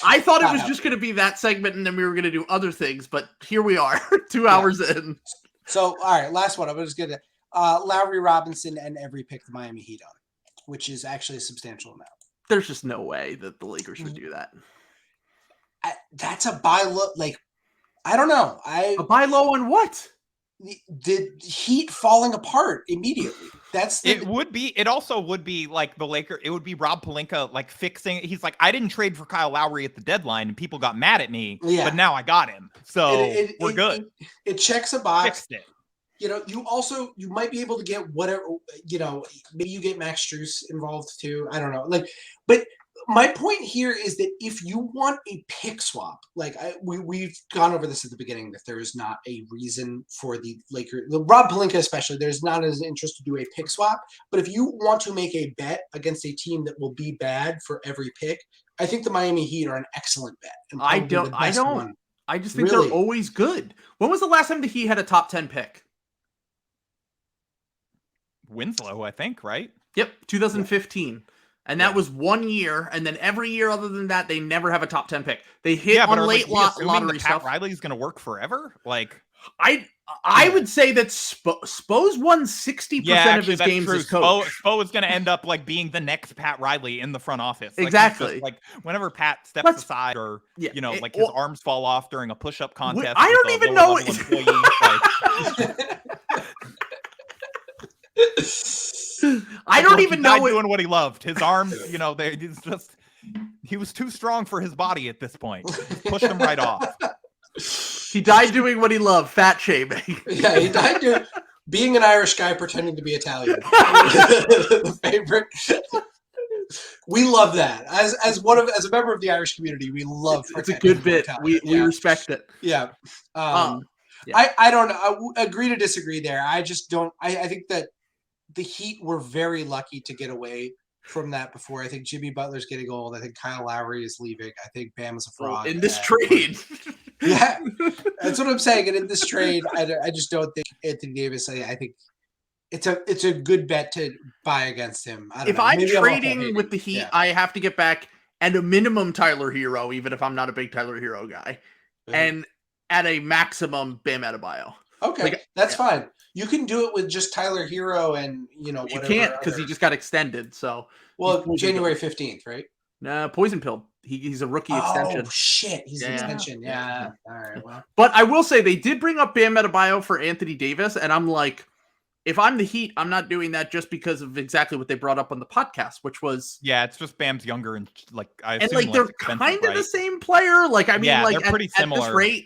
I thought it was just going to be that segment, and then we were going to do other things. But here we are, 2 hours in. So, all right, last one. I'm just going to. Lowry, Robinson, and every pick the Miami Heat on, which is actually a substantial amount. There's just no way that the Lakers would do that. That's a buy low. Like, I don't know. A buy low on what? The Heat falling apart immediately. It also would be like the Lakers. It would be Rob Pelinka like fixing. He's like, I didn't trade for Kyle Lowry at the deadline, and people got mad at me. Yeah. But now I got him, so we're good. It checks a box. Fixed it. You know, you might be able to get whatever, you know, maybe you get Max Strus involved too. I don't know. Like, but my point here is that if you want a pick swap, like we've gone over this at the beginning, that there is not a reason for the Lakers, Rob Pelinka especially, there's not as interest to do a pick swap. But if you want to make a bet against a team that will be bad for every pick, I think the Miami Heat are an excellent bet. I don't. I just think they're always good. When was the last time the Heat had a top 10 pick? Winslow, I think, right? Yep, 2015. And that was 1 year, and then every year other than that, they never have a top 10 pick. They hit on late lottery stuff. Pat Riley's going to work forever? Like, I would say that Spo's won 60% of his games as coach. Spo is going to end up like being the next Pat Riley in the front office. Like, exactly. Like whenever Pat steps aside, or you know, like his arms fall off during a push-up contest. I don't even know. I don't even know doing what he loved. His arms, you know, he was too strong for his body at this point. Pushed him right off. He died doing what he loved, fat shaming. Yeah, he died doing being an Irish guy pretending to be Italian. The favorite. We love that. As a member of the Irish community, we love it's a good bit. We respect it. Yeah. I don't know. I agree to disagree there. I just don't. I think that the Heat were very lucky to get away from that before. I think Jimmy Butler's getting old. I think Kyle Lowry is leaving. I think Bam is a fraud. In this trade. Yeah, that's what I'm saying. And in this trade, I just don't think Anthony Davis. I think it's a good bet to buy against him. If I'm trading with the Heat, I have to get back at a minimum Tyler Hero, even if I'm not a big Tyler Hero guy, and at a maximum Bam Adebayo. Okay, that's fine. You can do it with just Tyler Hero and, you know, whatever. You can't because he just got extended. So, well, January 15th, right? Nah, poison pill. He's a rookie extension. Oh shit, he's an extension. Yeah. All right. Well, but I will say they did bring up Bam Adebayo for Anthony Davis, and I'm like, if I'm the Heat, I'm not doing that just because of exactly what they brought up on the podcast, which was it's just Bam's younger and like they're kind of the same player. Like I mean, like they're pretty similar. At this rate,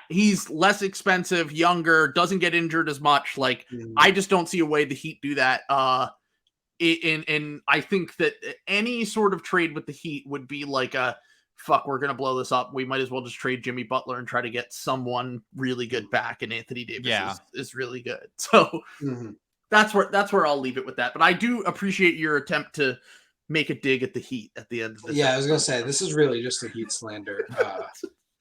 he's less expensive, younger, doesn't get injured as much. Like, I just don't see a way the Heat do that. And I think that any sort of trade with the Heat would be like we're going to blow this up. We might as well just trade Jimmy Butler and try to get someone really good back. And Anthony Davis is really good. So that's where I'll leave it with that. But I do appreciate your attempt to make a dig at the Heat at the end of this. Yeah, I was going to say, this is really just a Heat slander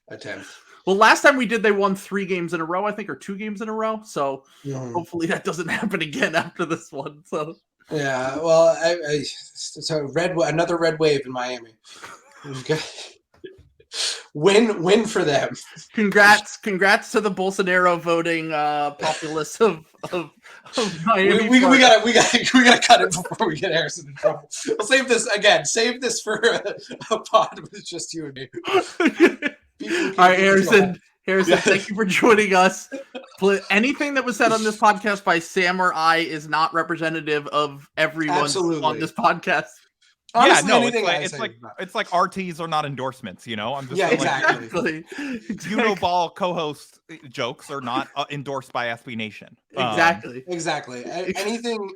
attempt. Well, last time we did, they won 3 games in a row, I think, or 2 games in a row. So hopefully that doesn't happen again after this one. So yeah, well, so another red wave in Miami. Win for them. Congrats to the Bolsonaro voting populace of Miami. We gotta cut it before we get Harrison in trouble. We'll save this for a pod with just you and me. All right, Harrison, thank you for joining us. Anything that was said on this podcast by Sam or I is not representative of everyone on this podcast. Honestly, it's like RTs are not endorsements, you know? I'm just exactly. Uniball co-host jokes are not endorsed by SBNation. Exactly. Anything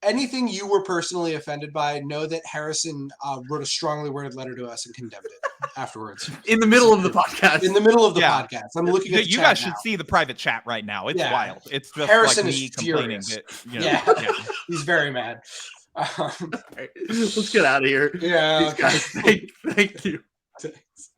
anything you were personally offended by, know that Harrison wrote a strongly worded letter to us and condemned it afterwards. In the middle of the podcast. In the middle of the podcast. I'm looking at the you chat guys now. should see the private chat right now. It's wild. It's just Harrison like is me complaining furious. that, He's very mad. Right, let's get out of here. Yeah. These guys, thank you. Thanks.